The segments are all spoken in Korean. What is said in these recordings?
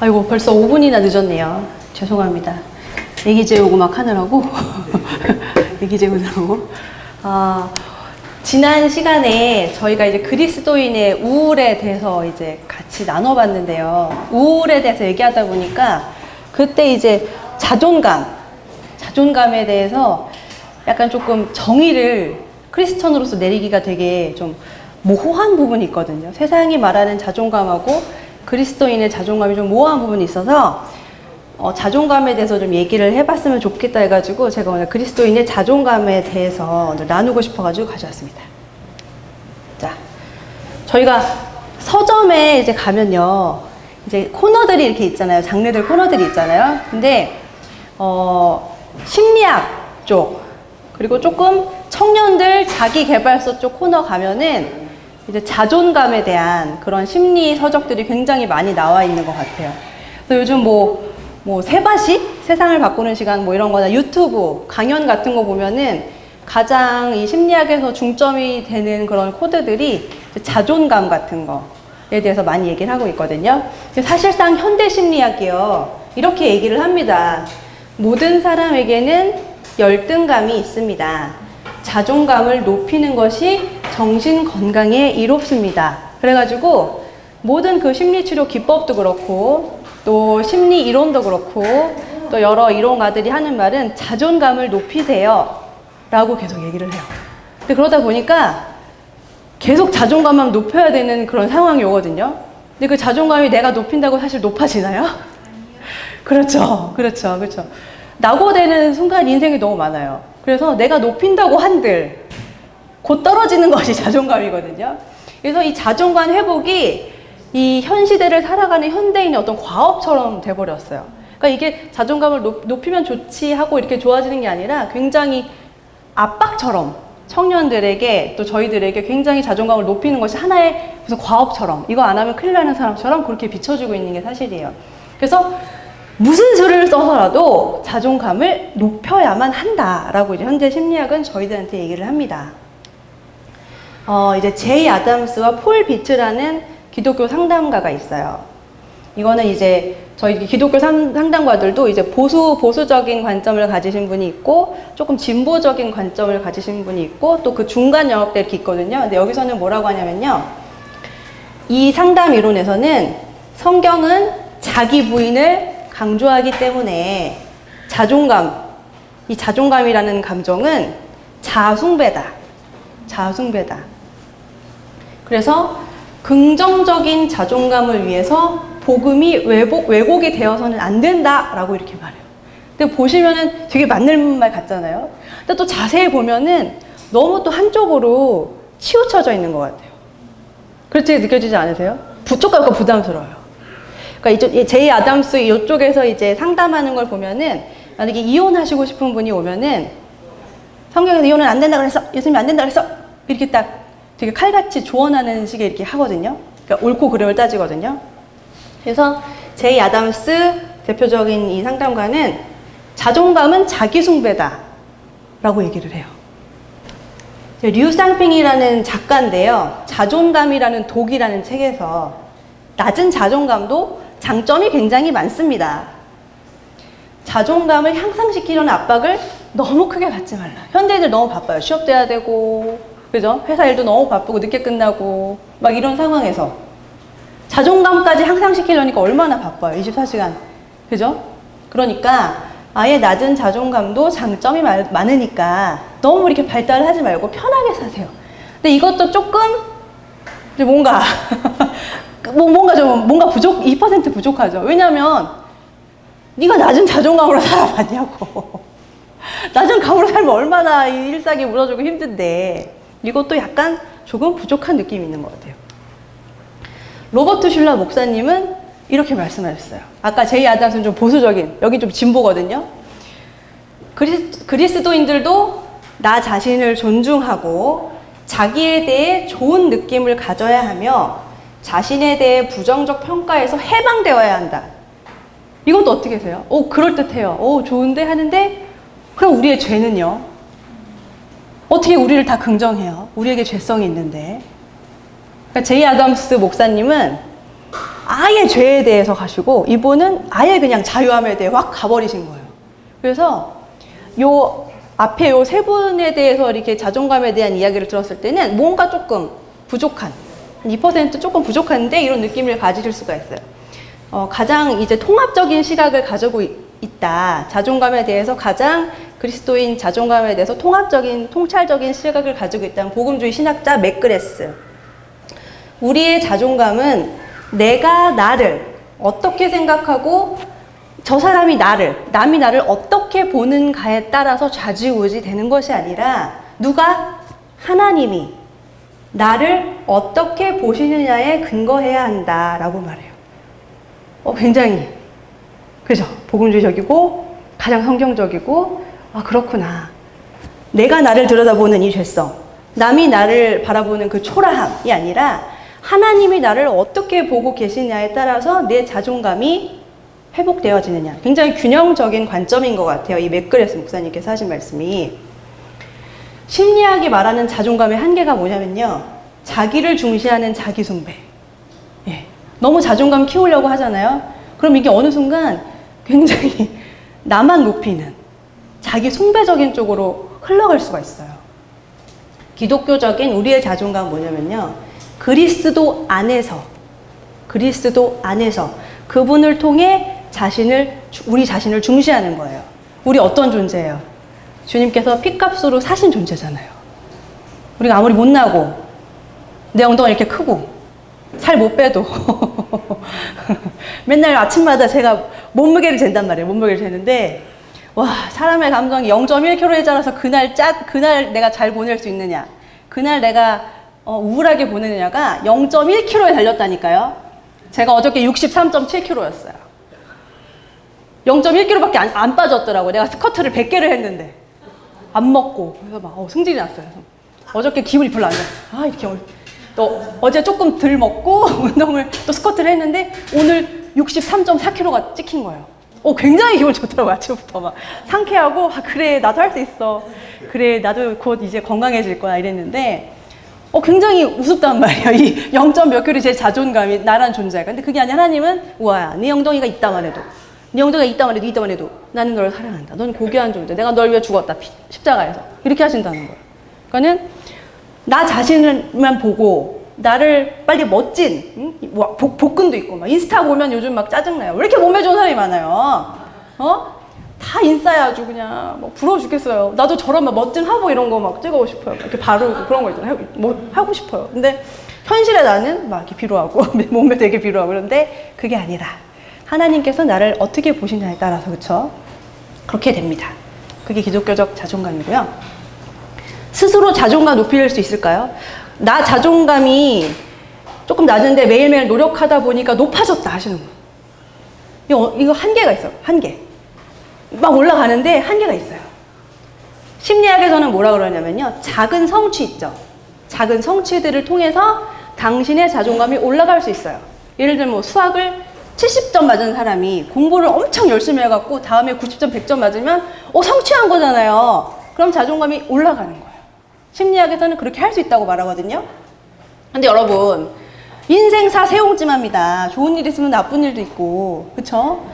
아이고, 벌써 5분이나 늦었네요. 죄송합니다. 애기 재우고 막 하느라고. 애기 재우느라고. 지난 시간에 저희가 이제 그리스도인의 우울에 대해서 이제 같이 나눠봤는데요. 우울에 대해서 얘기하다 보니까 그때 이제 자존감에 대해서 약간 조금 정의를 크리스천으로서 내리기가 되게 좀 모호한 부분이 있거든요. 세상이 말하는 자존감하고 그리스도인의 자존감이 좀 모호한 부분이 있어서 자존감에 대해서 좀 얘기를 해봤으면 좋겠다 해가지고 제가 오늘 그리스도인의 자존감에 대해서 오늘 나누고 싶어가지고 가져왔습니다. 자, 저희가 서점에 이제 가면요, 이제 코너들이 이렇게 있잖아요. 장르들 코너들이 있잖아요. 근데 심리학 쪽, 그리고 조금 청년들 자기계발서 쪽 코너 가면은 이제 자존감에 대한 그런 심리 서적들이 굉장히 많이 나와 있는 것 같아요. 그래서 요즘 뭐 세바시? 세상을 바꾸는 시간 뭐 이런 거나 유튜브 강연 같은 거 보면은 가장 이 심리학에서 중점이 되는 그런 코드들이 자존감 같은 거에 대해서 많이 얘기를 하고 있거든요. 사실상 현대 심리학이요, 이렇게 얘기를 합니다. 모든 사람에게는 열등감이 있습니다. 자존감을 높이는 것이 정신 건강에 이롭습니다. 그래가지고 모든 그 심리치료 기법도 그렇고 또 심리 이론도 그렇고 또 여러 이론가들이 하는 말은 자존감을 높이세요 라고 계속 얘기를 해요. 근데 그러다 보니까 계속 자존감만 높여야 되는 그런 상황이 오거든요. 근데 그 자존감이 내가 높인다고 사실 높아지나요? 그렇죠. 낙오되는 순간 인생이 너무 많아요. 그래서 내가 높인다고 한들 곧 떨어지는 것이 자존감이거든요. 그래서 이 자존감 회복이 이 현 시대를 살아가는 현대인의 어떤 과업처럼 돼버렸어요. 그러니까 이게 자존감을 높이면 좋지 하고 이렇게 좋아지는 게 아니라 굉장히 압박처럼 청년들에게 또 저희들에게 굉장히 자존감을 높이는 것이 하나의 무슨 과업처럼, 이거 안 하면 큰일 나는 사람처럼 그렇게 비춰지고 있는 게 사실이에요. 그래서 무슨 수를 써서라도 자존감을 높여야만 한다라고 이제 현재 심리학은 저희들한테 얘기를 합니다. 이제 제이 아담스와 폴 비트라는 기독교 상담가가 있어요. 이거는 이제 저희 기독교 상담가들도 이제 보수적인 관점을 가지신 분이 있고 조금 진보적인 관점을 가지신 분이 있고 또 그 중간 영역대 이렇게 있거든요. 근데 여기서는 뭐라고 하냐면요, 이 상담 이론에서는 성경은 자기 부인을 강조하기 때문에 이 자존감이라는 감정은 자아숭배다. 그래서 긍정적인 자존감을 위해서 복음이 왜곡이 되어서는 안 된다라고 이렇게 말해요. 근데 보시면은 되게 맞는 말 같잖아요. 근데 또 자세히 보면은 너무 또 한쪽으로 치우쳐져 있는 것 같아요. 그렇게 느껴지지 않으세요? 부족하고 부담스러워요. 그러니까 제이 아담스 이쪽에서 이제 상담하는 걸 보면은 만약에 이혼하시고 싶은 분이 오면은 성경에서 이혼은 안 된다 그랬어, 예수님이 안 된다 그랬어, 이렇게 딱 되게 칼같이 조언하는 식의 이렇게 하거든요. 그러니까 옳고 그름을 따지거든요. 그래서 제이 아담스 대표적인 이 상담가는 자존감은 자기숭배다 라고 얘기를 해요. 류상핑이라는 작가인데요, 자존감이라는 독이라는 책에서 낮은 자존감도 장점이 굉장히 많습니다. 자존감을 향상시키려는 압박을 너무 크게 받지 말라. 현대인들 너무 바빠요. 취업도 해야 되고, 그죠? 회사 일도 너무 바쁘고 늦게 끝나고 막 이런 상황에서 자존감까지 향상시키려니까 얼마나 바빠요. 24시간. 그죠? 그러니까 아예 낮은 자존감도 장점이 많으니까 너무 이렇게 발달하지 말고 편하게 사세요. 근데 이것도 조금 이제 뭔가 2% 부족하죠. 왜냐면 네가 낮은 자존감으로 살아봤냐고. 낮은 감으로 살면 얼마나 이 일상이 무너지고 힘든데, 이것도 약간 조금 부족한 느낌이 있는 것 같아요. 로버트 슐러 목사님은 이렇게 말씀하셨어요. 아까 제이 아담스는 좀 보수적인, 여기 좀 진보거든요. 그리스도인들도 나 자신을 존중하고 자기에 대해 좋은 느낌을 가져야 하며 자신에 대해 부정적 평가에서 해방되어야 한다. 이것도 어떻게 하세요? 그럴듯해요. 좋은데 하는데, 그럼 우리의 죄는요? 어떻게 우리를 다 긍정해요? 우리에게 죄성이 있는데. 그러니까 제이 아담스 목사님은 아예 죄에 대해서 가시고 이분은 아예 그냥 자유함에 대해 확 가버리신 거예요. 그래서 요 앞에 요 세 분에 대해서 이렇게 자존감에 대한 이야기를 들었을 때는 뭔가 조금 부족한, 2% 조금 부족한데 이런 느낌을 가지실 수가 있어요. 가장 이제 통합적인 시각을 가지고 있다. 자존감에 대해서 가장 그리스도인 자존감에 대해서 통합적인, 통찰적인 시각을 가지고 있다는 복음주의 신학자 맥그레스. 우리의 자존감은 내가 나를 어떻게 생각하고 저 사람이 남이 나를 어떻게 보는가에 따라서 좌지우지 되는 것이 아니라 누가? 하나님이 나를 어떻게 보시느냐에 근거해야 한다라고 말해요. 굉장히 그죠? 복음주의적이고 가장 성경적이고 그렇구나. 내가 나를 들여다보는 이 죄성, 남이 나를 바라보는 그 초라함이 아니라 하나님이 나를 어떻게 보고 계시냐에 따라서 내 자존감이 회복되어지느냐. 굉장히 균형적인 관점인 것 같아요. 이 맥그레스 목사님께서 하신 말씀이. 심리학이 말하는 자존감의 한계가 뭐냐면요. 자기를 중시하는 자기 숭배. 예. 너무 자존감 키우려고 하잖아요. 그럼 이게 어느 순간 굉장히 나만 높이는 자기 숭배적인 쪽으로 흘러갈 수가 있어요. 기독교적인 우리의 자존감은 뭐냐면요. 그리스도 안에서 그분을 통해 우리 자신을 중시하는 거예요. 우리 어떤 존재예요? 주님께서 핏값으로 사신 존재잖아요. 우리가 아무리 못나고 내 엉덩이 이렇게 크고 살 못 빼도 맨날 아침마다 제가 몸무게를 잰단 말이에요. 몸무게를 재는데 와, 사람의 감정이 0.1kg에 자라서 그날 내가 잘 보낼 수 있느냐, 그날 내가 우울하게 보내느냐가 0.1kg에 달렸다니까요. 제가 어저께 63.7kg였어요. 0.1kg밖에 안 빠졌더라고요. 내가 스쿼트를 100개를 했는데 안 먹고. 그래서 막 승질이 났어요. 어저께 기분이 별로 안 좋았어요. 이렇게 또 어제 조금 덜 먹고 운동을 또 스쿼트를 했는데 오늘 63.4kg가 찍힌 거예요. 굉장히 기분 좋더라고요. 아침부터 막 상쾌하고 그래 나도 할 수 있어. 그래 나도 곧 이제 건강해질 거야 이랬는데 굉장히 우습단 말이에요. 이 0.몇 킬로의 제 자존감이 나란 존재가. 근데 그게 아니라 하나님은 우와, 네 엉덩이가 있다만 해도, 네 엉덩이가 있다만 해도 나는 너를 사랑한다. 넌 고귀한 존재. 내가 널 위해 죽었다. 십자가에서. 이렇게 하신다는 거예요. 그러니까는 나 자신을만 보고 나를 빨리 멋진 복근도 있고 막 인스타 보면 요즘 막 짜증나요. 왜 이렇게 몸매 좋은 사람이 많아요? 다 인싸야 아주 그냥 뭐 부러워 죽겠어요. 나도 저런 막 멋진 화보 이런 거 막 찍어보고 싶어요. 이렇게 바르고 그런 거 있잖아요. 뭐 하고 싶어요. 근데 현실에 나는 막 이렇게 비루하고 몸매 되게 비루하고 그런데 그게 아니라 하나님께서 나를 어떻게 보시냐에 따라서 그렇죠? 그렇게 됩니다. 그게 기독교적 자존감이고요. 스스로 자존감 높일 수 있을까요? 나 자존감이 조금 낮은데 매일매일 노력하다 보니까 높아졌다 하시는 분. 이거 한계가 있어요. 한계. 막 올라가는데 한계가 있어요. 심리학에서는 뭐라 그러냐면요. 작은 성취 있죠. 작은 성취들을 통해서 당신의 자존감이 올라갈 수 있어요. 예를 들면 수학을 70점 맞은 사람이 공부를 엄청 열심히 해갖고 다음에 90점, 100점 맞으면 성취한 거잖아요. 그럼 자존감이 올라가는 거예요. 심리학에서는 그렇게 할 수 있다고 말하거든요. 근데 여러분, 인생사 세옹지마입니다. 좋은 일 있으면 나쁜 일도 있고, 그쵸?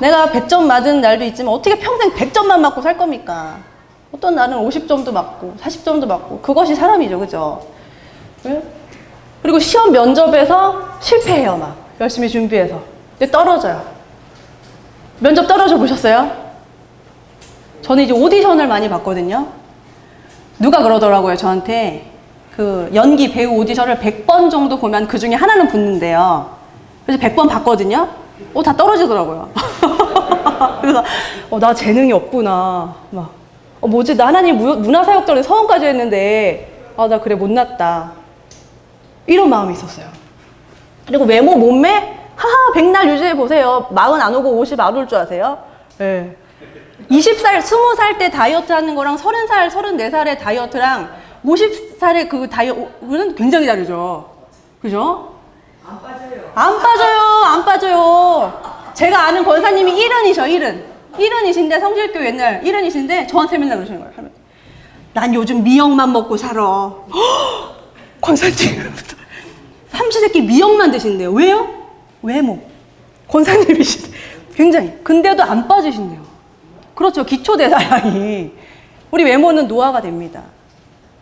내가 100점 맞은 날도 있지만 어떻게 평생 100점만 맞고 살 겁니까? 어떤 날은 50점도 맞고 40점도 맞고 그것이 사람이죠. 그죠? 그리고 시험 면접에서 실패해요. 막 열심히 준비해서. 근데 떨어져요. 면접 떨어져 보셨어요? 저는 이제 오디션을 많이 봤거든요. 누가 그러더라고요. 저한테 그 연기 배우 오디션을 100번 정도 보면 그 중에 하나는 붙는데요. 그래서 100번 봤거든요. 다 떨어지더라고요. 그래서 나 재능이 없구나. 막 뭐지? 나 하나님 문화사역자로 서원까지 했는데 나 그래 못났다. 이런 마음이 있었어요. 그리고 외모 몸매 백날 유지해 보세요. 40 안 오고 50 안 올 줄 아세요? 네. 20살, 20살 때 다이어트 하는 거랑 30살, 34살의 다이어트랑 50살의 그 다이어트는 굉장히 다르죠. 그죠? 안 빠져요. 제가 아는 권사님이 70이신데 성질교 옛날 70이신데 저한테 맨날 그러시는 거예요. 난 요즘 미역만 먹고 살아. 권사님 삼시세끼 미역만 드신대요. 왜요? 외모. 권사님이시대. 굉장히. 근데도 안 빠지신대요. 그렇죠. 기초대사량이. 우리 외모는 노화가 됩니다.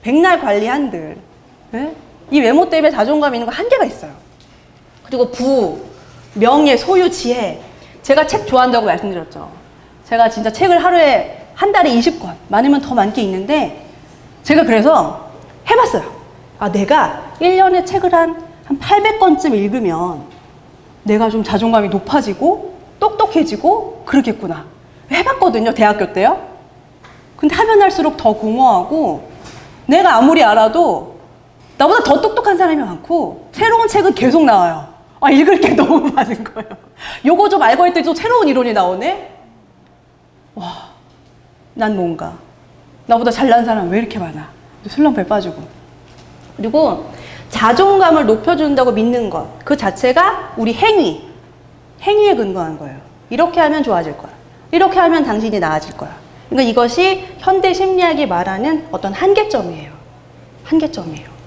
백날 관리 한들. 네? 이 외모 때문에 자존감 있는 거 한계가 있어요. 그리고 부, 명예, 소유, 지혜. 제가 책 좋아한다고 말씀드렸죠. 제가 진짜 책을 하루에 한 달에 20권, 많으면 더 많게 읽는데 제가 그래서 해봤어요. 아, 내가 1년에 책을 한 800권쯤 읽으면 내가 좀 자존감이 높아지고 똑똑해지고 그러겠구나. 해봤거든요, 대학교 때요. 근데 하면 할수록 더 공허하고 내가 아무리 알아도 나보다 더 똑똑한 사람이 많고 새로운 책은 계속 나와요. 아, 읽을 게 너무 많은 거예요. 요거 좀 알고 했더니 또 새로운 이론이 나오네? 와, 난 뭔가. 나보다 잘난 사람 왜 이렇게 많아? 슬럼프에 빠지고. 그리고 자존감을 높여준다고 믿는 것, 그 자체가 우리 행위에 근거한 거예요. 이렇게 하면 좋아질 거야. 이렇게 하면 당신이 나아질 거야. 그러니까 이것이 현대 심리학이 말하는 어떤 한계점이에요. 한계점이에요.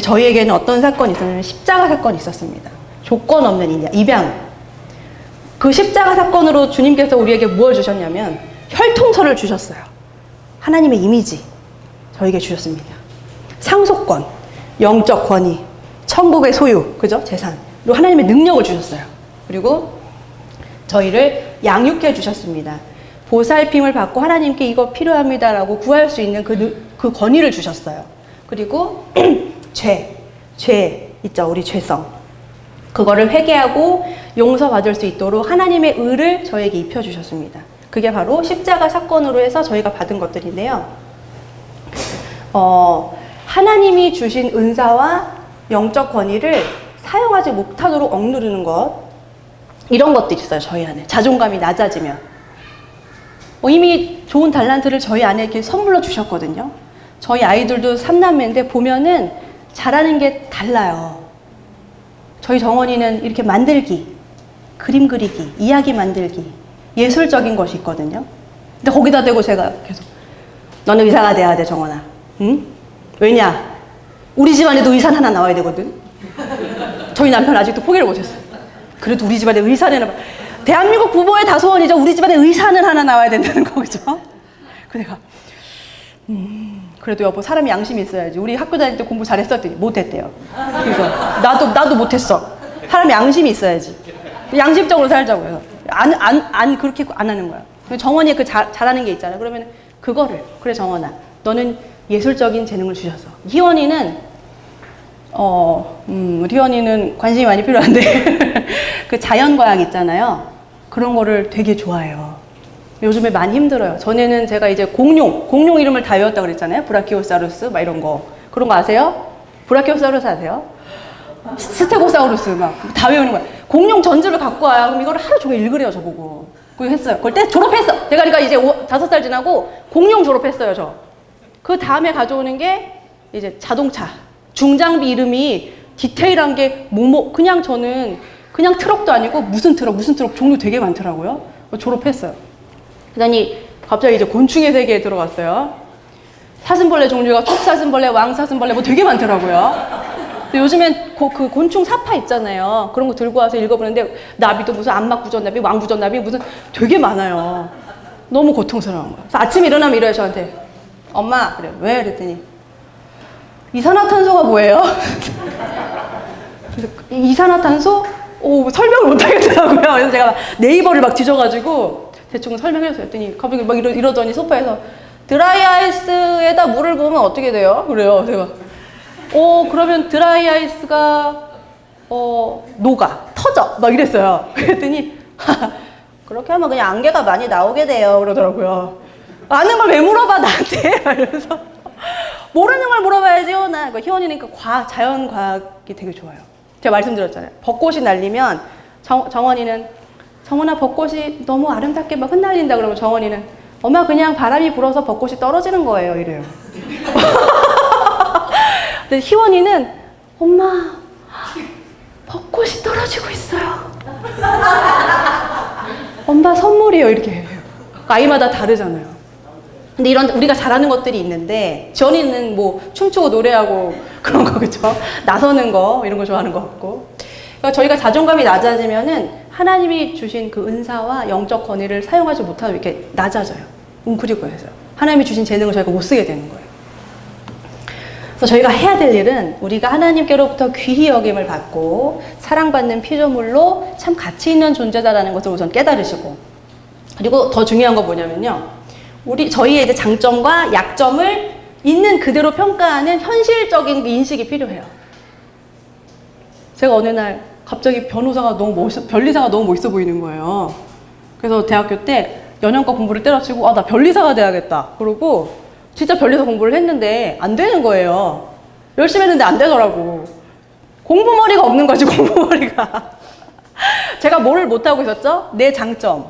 저희에게는 어떤 사건이 있었냐면 십자가 사건이 있었습니다. 조건 없는 입양. 그 십자가 사건으로 주님께서 우리에게 무엇을 주셨냐면 혈통서를 주셨어요. 하나님의 이미지 저에게 주셨습니다. 상속권, 영적 권위, 천국의 소유, 그죠? 재산. 그리고 하나님의 능력을 주셨어요. 그리고 저희를 양육해 주셨습니다. 보살핌을 받고 하나님께 이거 필요합니다라고 구할 수 있는 그 권위를 주셨어요. 그리고 죄 있죠, 우리 죄성. 그거를 회개하고 용서받을 수 있도록 하나님의 의를 저에게 입혀주셨습니다. 그게 바로 십자가 사건으로 해서 저희가 받은 것들인데요. 하나님이 주신 은사와 영적 권위를 사용하지 못하도록 억누르는 것, 이런 것들이 있어요, 저희 안에. 자존감이 낮아지면. 이미 좋은 달란트를 저희 안에 이렇게 선물로 주셨거든요. 저희 아이들도 3남매인데 보면은 잘하는 게 달라요. 저희 정원이는 이렇게 만들기, 그림 그리기, 이야기 만들기, 예술적인 것이 있거든요. 근데 거기다 대고 제가 계속 너는 의사가 돼야 돼, 정원아. 응? 왜냐? 우리 집안에도 의사 하나 나와야 되거든. 저희 남편 아직도 포기를 못했어요. 그래도 우리 집안에 의사는 대한민국 부모의 다소원이죠. 우리 집안에 의사는 하나 나와야 된다는 거죠. 그래가 그래도 여보 사람이 양심이 있어야지. 우리 학교 다닐 때 공부 잘했었더니 못했대요. 그래서 나도 못했어. 사람이 양심이 있어야지. 양심적으로 살자고 해서 그렇게 안 하는 거야. 정원이에 그 잘하는 게 있잖아. 그러면 그거를 그래 정원아, 너는 예술적인 재능을 주셔서. 희원이는 희원이는 관심이 많이 필요한데 그 자연과학 있잖아요. 그런 거를 되게 좋아해요. 요즘에 많이 힘들어요. 전에는 제가 이제 공룡 이름을 다 외웠다고 그랬잖아요. 브라키오사우루스 막 이런 거. 그런 거 아세요? 브라키오사우루스 아세요? 스테고사우루스 막 다 외우는 거야. 공룡 전집을 갖고 와요. 그럼 이거를 하루 종일 읽으래요, 저보고. 그거 했어요. 그걸 때 졸업했어. 제가 그러니까 이제 5살 지나고 공룡 졸업했어요, 저. 그 다음에 가져오는 게 이제 자동차. 중장비 이름이 디테일한 게 그냥 저는 그냥 트럭도 아니고 무슨 트럭 종류 되게 많더라고요. 졸업했어요. 그러더니 갑자기 이제 곤충의 세계에 들어갔어요. 사슴벌레 종류가 톱사슴벌레, 왕사슴벌레 뭐 되게 많더라고요. 근데 요즘엔 그 곤충 사파 있잖아요. 그런 거 들고 와서 읽어보는데 나비도 무슨 안막구전나비, 왕구전나비 무슨 되게 많아요. 너무 고통스러운 거예요. 그래서 아침에 일어나면 이래요, 저한테. 엄마, 그래요. 왜? 그랬더니 이산화탄소가 뭐예요? 그래서 이산화탄소? 설명을 못 하겠더라고요. 그래서 제가 네이버를 막 뒤져가지고 대충 설명해서 했더니 갑자기 막 이러더니 소파에서 드라이 아이스에다 물을 부으면 어떻게 돼요? 그래요. 제가 그러면 드라이 아이스가 녹아, 터져 막 이랬어요. 그랬더니 그렇게 하면 그냥 안개가 많이 나오게 돼요 그러더라고요. 아는 걸 왜 물어봐 나한테? 이러면서 모르는 걸 물어봐야지요. 나 희원이니까 자연과학이 되게 좋아요. 제가 말씀드렸잖아요. 벚꽃이 날리면 정원이는 정원아 벚꽃이 너무 아름답게 막 흩날린다 그러면 정원이는 엄마 그냥 바람이 불어서 벚꽃이 떨어지는 거예요 이래요. 근데 희원이는 엄마 벚꽃이 떨어지고 있어요. 엄마 선물이에요 이렇게 해요. 아이마다 다르잖아요. 근데 이런 우리가 잘하는 것들이 있는데 지원이는 뭐 춤추고 노래하고 그런 거 그죠? 나서는 거 이런 거 좋아하는 것 같고 그러니까 저희가 자존감이 낮아지면은 하나님이 주신 그 은사와 영적 권위를 사용하지 못하고 이렇게 낮아져요. 웅크리고 해서. 하나님이 주신 재능을 저희가 못 쓰게 되는 거예요. 그래서 저희가 해야 될 일은 우리가 하나님께로부터 귀히 여김을 받고 사랑받는 피조물로 참 가치 있는 존재다라는 것을 우선 깨달으시고, 그리고 더 중요한 건 뭐냐면요. 저희의 이제 장점과 약점을 있는 그대로 평가하는 현실적인 인식이 필요해요. 제가 어느 날 갑자기 변리사가 너무 멋있어 보이는 거예요. 그래서 대학교 때 연영과 공부를 때려치고 나 변리사가 돼야겠다. 그러고 진짜 변리사 공부를 했는데 안 되는 거예요. 열심히 했는데 안 되더라고. 공부머리가 없는 거지, 공부머리가. 제가 뭐를 못하고 있었죠? 내 장점,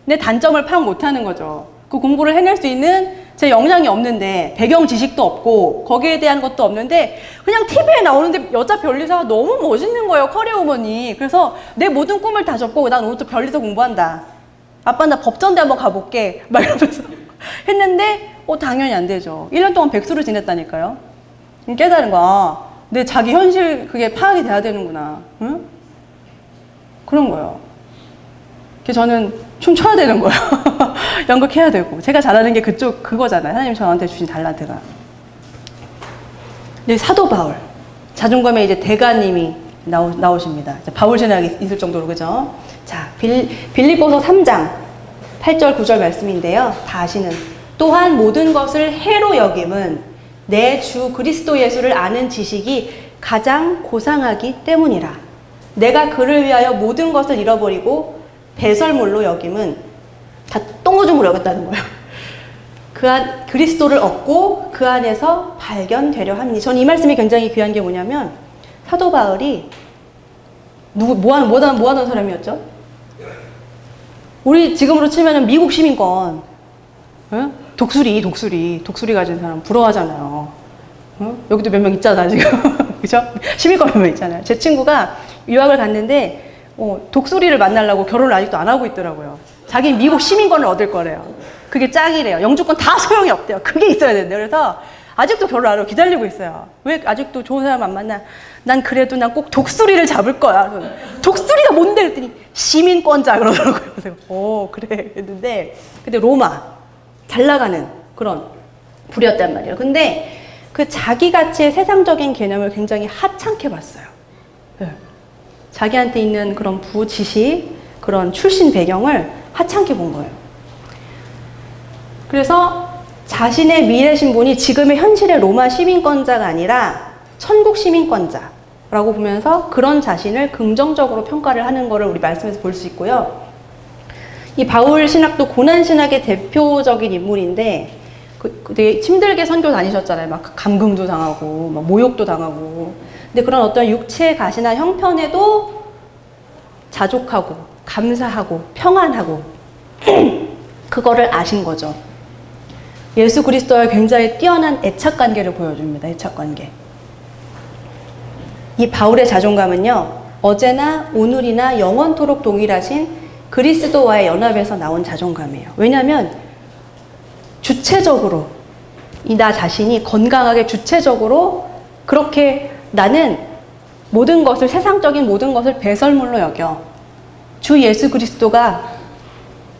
내 단점을 파악 못하는 거죠. 그 공부를 해낼 수 있는 제 역량이 없는데, 배경 지식도 없고 거기에 대한 것도 없는데 그냥 TV에 나오는데 여자 변리사가 너무 멋있는 거예요, 커리어 우먼이. 그래서 내 모든 꿈을 다 접고 난 오늘부터 변리사 공부한다. 아빠 나 법전대 한번 가볼게. 막 이러면서 했는데 당연히 안 되죠. 1년 동안 백수로 지냈다니까요. 깨달은 거야. 내 자기 현실 그게 파악이 돼야 되는구나. 응? 그런 거예요. 그래서 저는 춤춰야 되는 거예요. 연극해야 되고. 제가 잘하는 게 그거잖아요. 하나님 저한테 주신 달란트가. 네, 사도 바울. 자존감의 이제 대가님이 나오십니다. 바울 신학이 있을 정도로, 그죠? 자, 빌립보서 3장 8절 9절 말씀인데요. 다 아시는. 또한 모든 것을 해로 여김은 내 주 그리스도 예수를 아는 지식이 가장 고상하기 때문이라. 내가 그를 위하여 모든 것을 잃어버리고 배설물로 여김은 다 똥오줌으로 여겼다는 거예요. 그리스도를 얻고 그 안에서 발견되려 함이니. 저는 이 말씀이 굉장히 귀한 게 뭐냐면, 사도 바울이 뭐 하는 사람이었죠? 우리 지금으로 치면은 미국 시민권, 응? 독수리 가진 사람 부러워하잖아요. 응? 여기도 몇 명 있잖아 지금. 그죠? 시민권 몇 명 있잖아요. 제 친구가 유학을 갔는데 독수리를 만나려고 결혼을 아직도 안 하고 있더라고요. 자기 미국 시민권을 얻을 거래요. 그게 짱이래요. 영주권 다 소용이 없대요. 그게 있어야 된대요. 그래서 아직도 결혼 안 하고 기다리고 있어요. 왜 아직도 좋은 사람 안 만나? 난 그래도 난 꼭 독수리를 잡을 거야. 독수리가 뭔데? 그랬더니 시민권자 그러더라고요. 그래서 그래 했는데, 근데 로마 잘 나가는 그런 부류였단 말이에요. 근데 그 자기 가치의 세상적인 개념을 굉장히 하찮게 봤어요. 네. 자기한테 있는 그런 지식, 그런 출신 배경을 하찮게 본 거예요. 그래서 자신의 미래 신분이 지금의 현실의 로마 시민권자가 아니라 천국 시민권자라고 보면서 그런 자신을 긍정적으로 평가를 하는 것을 우리 말씀에서 볼 수 있고요. 이 바울 신학도 고난 신학의 대표적인 인물인데, 되게 힘들게 선교 다니셨잖아요. 막 감금도 당하고, 막 모욕도 당하고. 근데 그런 어떤 육체의 가시나 형편에도 자족하고, 감사하고, 평안하고, 그거를 아신 거죠. 예수 그리스도와 굉장히 뛰어난 애착 관계를 보여줍니다. 애착 관계. 이 바울의 자존감은요, 어제나 오늘이나 영원토록 동일하신 그리스도와의 연합에서 나온 자존감이에요. 왜냐하면 주체적으로 이 나 자신이 건강하게 주체적으로 그렇게 나는 모든 것을, 세상적인 모든 것을 배설물로 여겨. 주 예수 그리스도가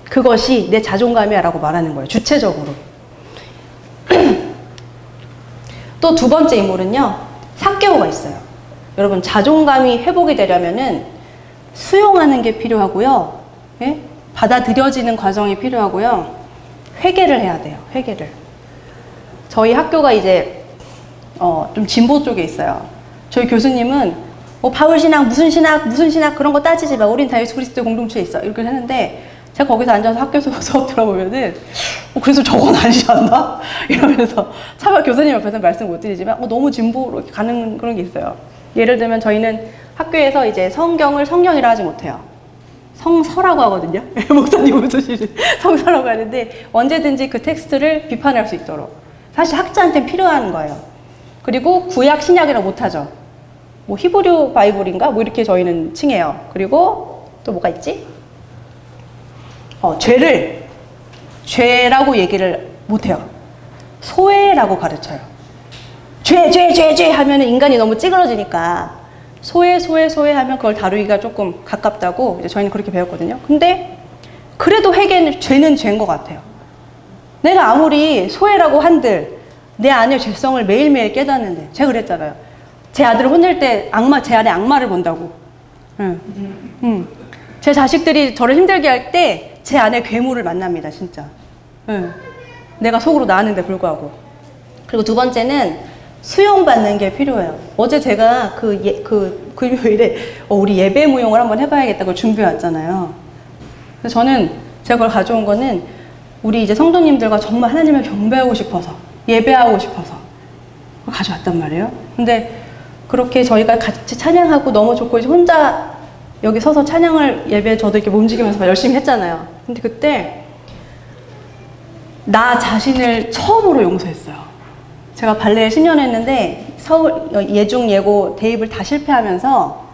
그것이 내 자존감이야 라고 말하는 거예요. 주체적으로. 또 두 번째 인물은요, 삭개오가 있어요. 여러분, 자존감이 회복이 되려면은 수용하는 게 필요하고요, 예? 받아들여지는 과정이 필요하고요, 회개를 해야 돼요. 회개를. 저희 학교가 이제 좀 진보 쪽에 있어요. 저희 교수님은 바울 신학, 무슨 신학 그런 거 따지지 마. 우린 다 예수 그리스도의 공동체에 있어. 이렇게 했는데, 제가 거기서 앉아서 학교에서 수업 들어보면은 그래서 저건 아니지 않나? 이러면서 차마 교수님 옆에서 말씀 못 드리지만 너무 진보로 가는 그런 게 있어요. 예를 들면 저희는 학교에서 이제 성경을 성경이라 하지 못해요. 성서라고 하거든요. 목사님 웃으시는 성서라고 하는데, 언제든지 그 텍스트를 비판할 수 있도록. 사실 학자한테는 필요한 거예요. 그리고 구약 신약이라 못하죠. 뭐 히브리 바이블인가? 뭐 이렇게 저희는 칭해요. 그리고 또 뭐가 있지? 죄라고 얘기를 못해요. 소외라고 가르쳐요. 죄 하면은 인간이 너무 찌그러지니까 소외 하면 그걸 다루기가 조금 가깝다고 이제 저희는 그렇게 배웠거든요. 근데 그래도 회개는 죄는 죄인 것 같아요. 내가 아무리 소외라고 한들 내 안의 죄성을 매일매일 깨닫는데, 제가 그랬잖아요. 제 아들을 혼낼 때 제 안에 악마를 본다고. 제 자식들이 저를 힘들게 할 때 제 안에 괴물을 만납니다, 진짜. 내가 속으로 나왔는데 불구하고. 그리고 두 번째는 수용받는 게 필요해요. 어제 제가 금요일에 우리 예배 무용을 한번 해봐야겠다고 준비해 왔잖아요. 그래서 제가 그걸 가져온 거는 우리 이제 성도님들과 정말 하나님을 경배하고 싶어서, 예배하고 싶어서 가져왔단 말이에요. 근데 그렇게 저희가 같이 찬양하고 너무 좋고 이제 혼자 여기 서서 찬양을 예배 저도 이렇게 움직이면서 열심히 했잖아요. 근데 그때 나 자신을 처음으로 용서했어요. 제가 발레 10년 했는데 서울 예중 예고 대입을 다 실패하면서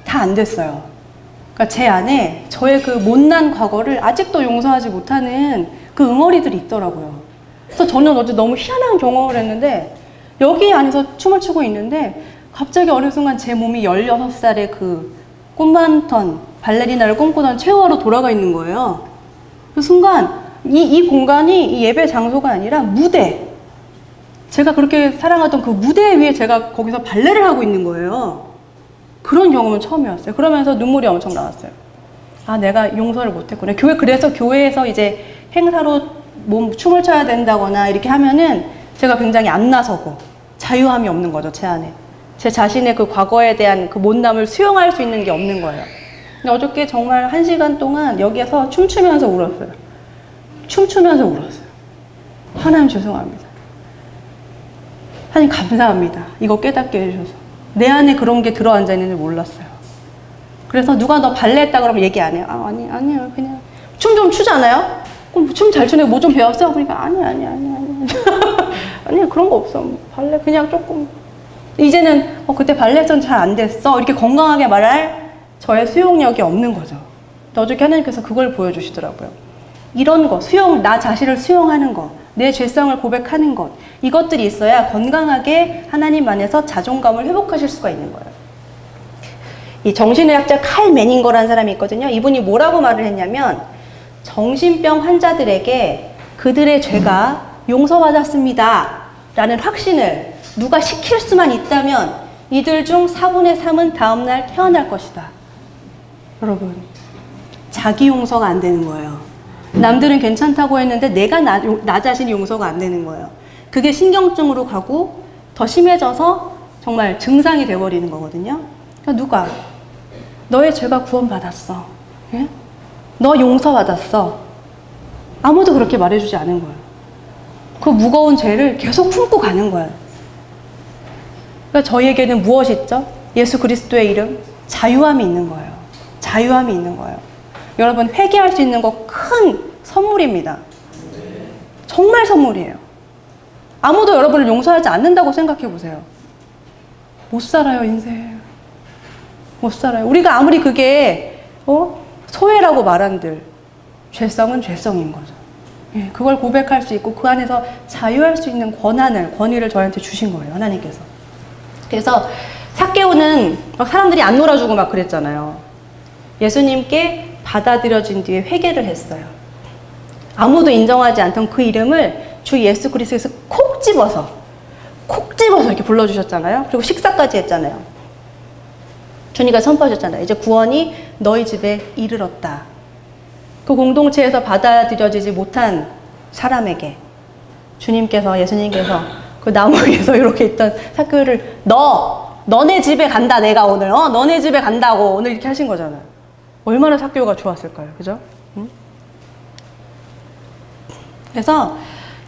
다 안 됐어요. 그러니까 제 안에 저의 그 못난 과거를 아직도 용서하지 못하는 그 응어리들이 있더라고요. 그래서 저는 어제 너무 희한한 경험을 했는데, 여기 안에서 춤을 추고 있는데 갑자기 어느 순간 제 몸이 16살의 그 꿈많던 발레리나를 꿈꾸던 최후화로 돌아가 있는 거예요. 그 순간 이 공간이 이 예배 장소가 아니라 무대, 제가 그렇게 사랑하던 그 무대 위에 제가 거기서 발레를 하고 있는 거예요. 그런 경험은 처음이었어요. 그러면서 눈물이 엄청 나왔어요. 아, 내가 용서를 못했구나. 그래서 교회에서 이제 행사로 춤을 춰야 된다거나 이렇게 하면은 제가 굉장히 안 나서고 자유함이 없는 거죠, 제 안에. 제 자신의 그 과거에 대한 그 못남을 수용할 수 있는 게 없는 거예요. 근데 어저께 정말 1시간 동안 여기에서 춤추면서 울었어요. 춤추면서 울었어요. 하나님 죄송합니다. 하나님 감사합니다. 이거 깨닫게 해주셔서. 내 안에 그런 게 들어앉아 있는 줄 몰랐어요. 그래서 누가 너 발레 했다 그러면 얘기 안 해요. 아니요. 그냥 춤 좀 추잖아요? 그럼 춤 잘 추네. 뭐 좀 배웠어? 그러니까 아니. 아니, 그런 거 없어. 발레 그냥 조금. 이제는 그때 발레 했던 잘 안 됐어. 이렇게 건강하게 말할 저의 수용력이 없는 거죠. 어저께 하나님께서 그걸 보여주시더라고요. 이런 거, 나 자신을 수용하는 거, 내 죄성을 고백하는 것, 이것들이 있어야 건강하게 하나님 안에서 자존감을 회복하실 수가 있는 거예요. 이 정신의학자 칼 매닝거라는 사람이 있거든요. 이분이 뭐라고 말을 했냐면, 정신병 환자들에게 그들의 죄가 용서받았습니다 라는 확신을 누가 시킬 수만 있다면 이들 중 4분의 3은 다음날 태어날 것이다. 여러분, 자기 용서가 안 되는 거예요. 남들은 괜찮다고 했는데 내가 나 자신이 용서가 안 되는 거예요. 그게 신경증으로 가고 더 심해져서 정말 증상이 돼버리는 거거든요. 그러니까 누가 너의 죄가 구원받았어. 예? 너 용서받았어. 아무도 그렇게 말해주지 않은 거예요. 그 무거운 죄를 계속 품고 가는 거예요. 그러니까 저희에게는 무엇이 있죠? 예수 그리스도의 이름, 자유함이 있는 거예요. 자유함이 있는 거예요. 여러분, 회개할 수 있는 거 큰 선물입니다. 정말 선물이에요. 아무도 여러분을 용서하지 않는다고 생각해 보세요. 못 살아요, 인생. 못 살아요. 우리가 아무리 그게 소외라고 말한들 죄성은 죄성인 거죠. 예, 그걸 고백할 수 있고 그 안에서 자유할 수 있는 권위를 저희한테 주신 거예요, 하나님께서. 그래서 삭개오는 막 사람들이 안 놀아주고 막 그랬잖아요. 예수님께 받아들여진 뒤에 회개를 했어요. 아무도 인정하지 않던 그 이름을 주 예수 그리스도에서 콕 집어서 이렇게 불러주셨잖아요. 그리고 식사까지 했잖아요. 주님과 선포하셨잖아요. 이제 구원이 너희 집에 이르렀다. 그 공동체에서 받아들여지지 못한 사람에게 예수님께서 그 나무 위에서 이렇게 있던 삭개오를 너네 집에 간다, 내가 오늘. 너네 집에 간다고 오늘 이렇게 하신 거잖아요. 얼마나 삭개오가 좋았을까요? 그죠? 응? 그래서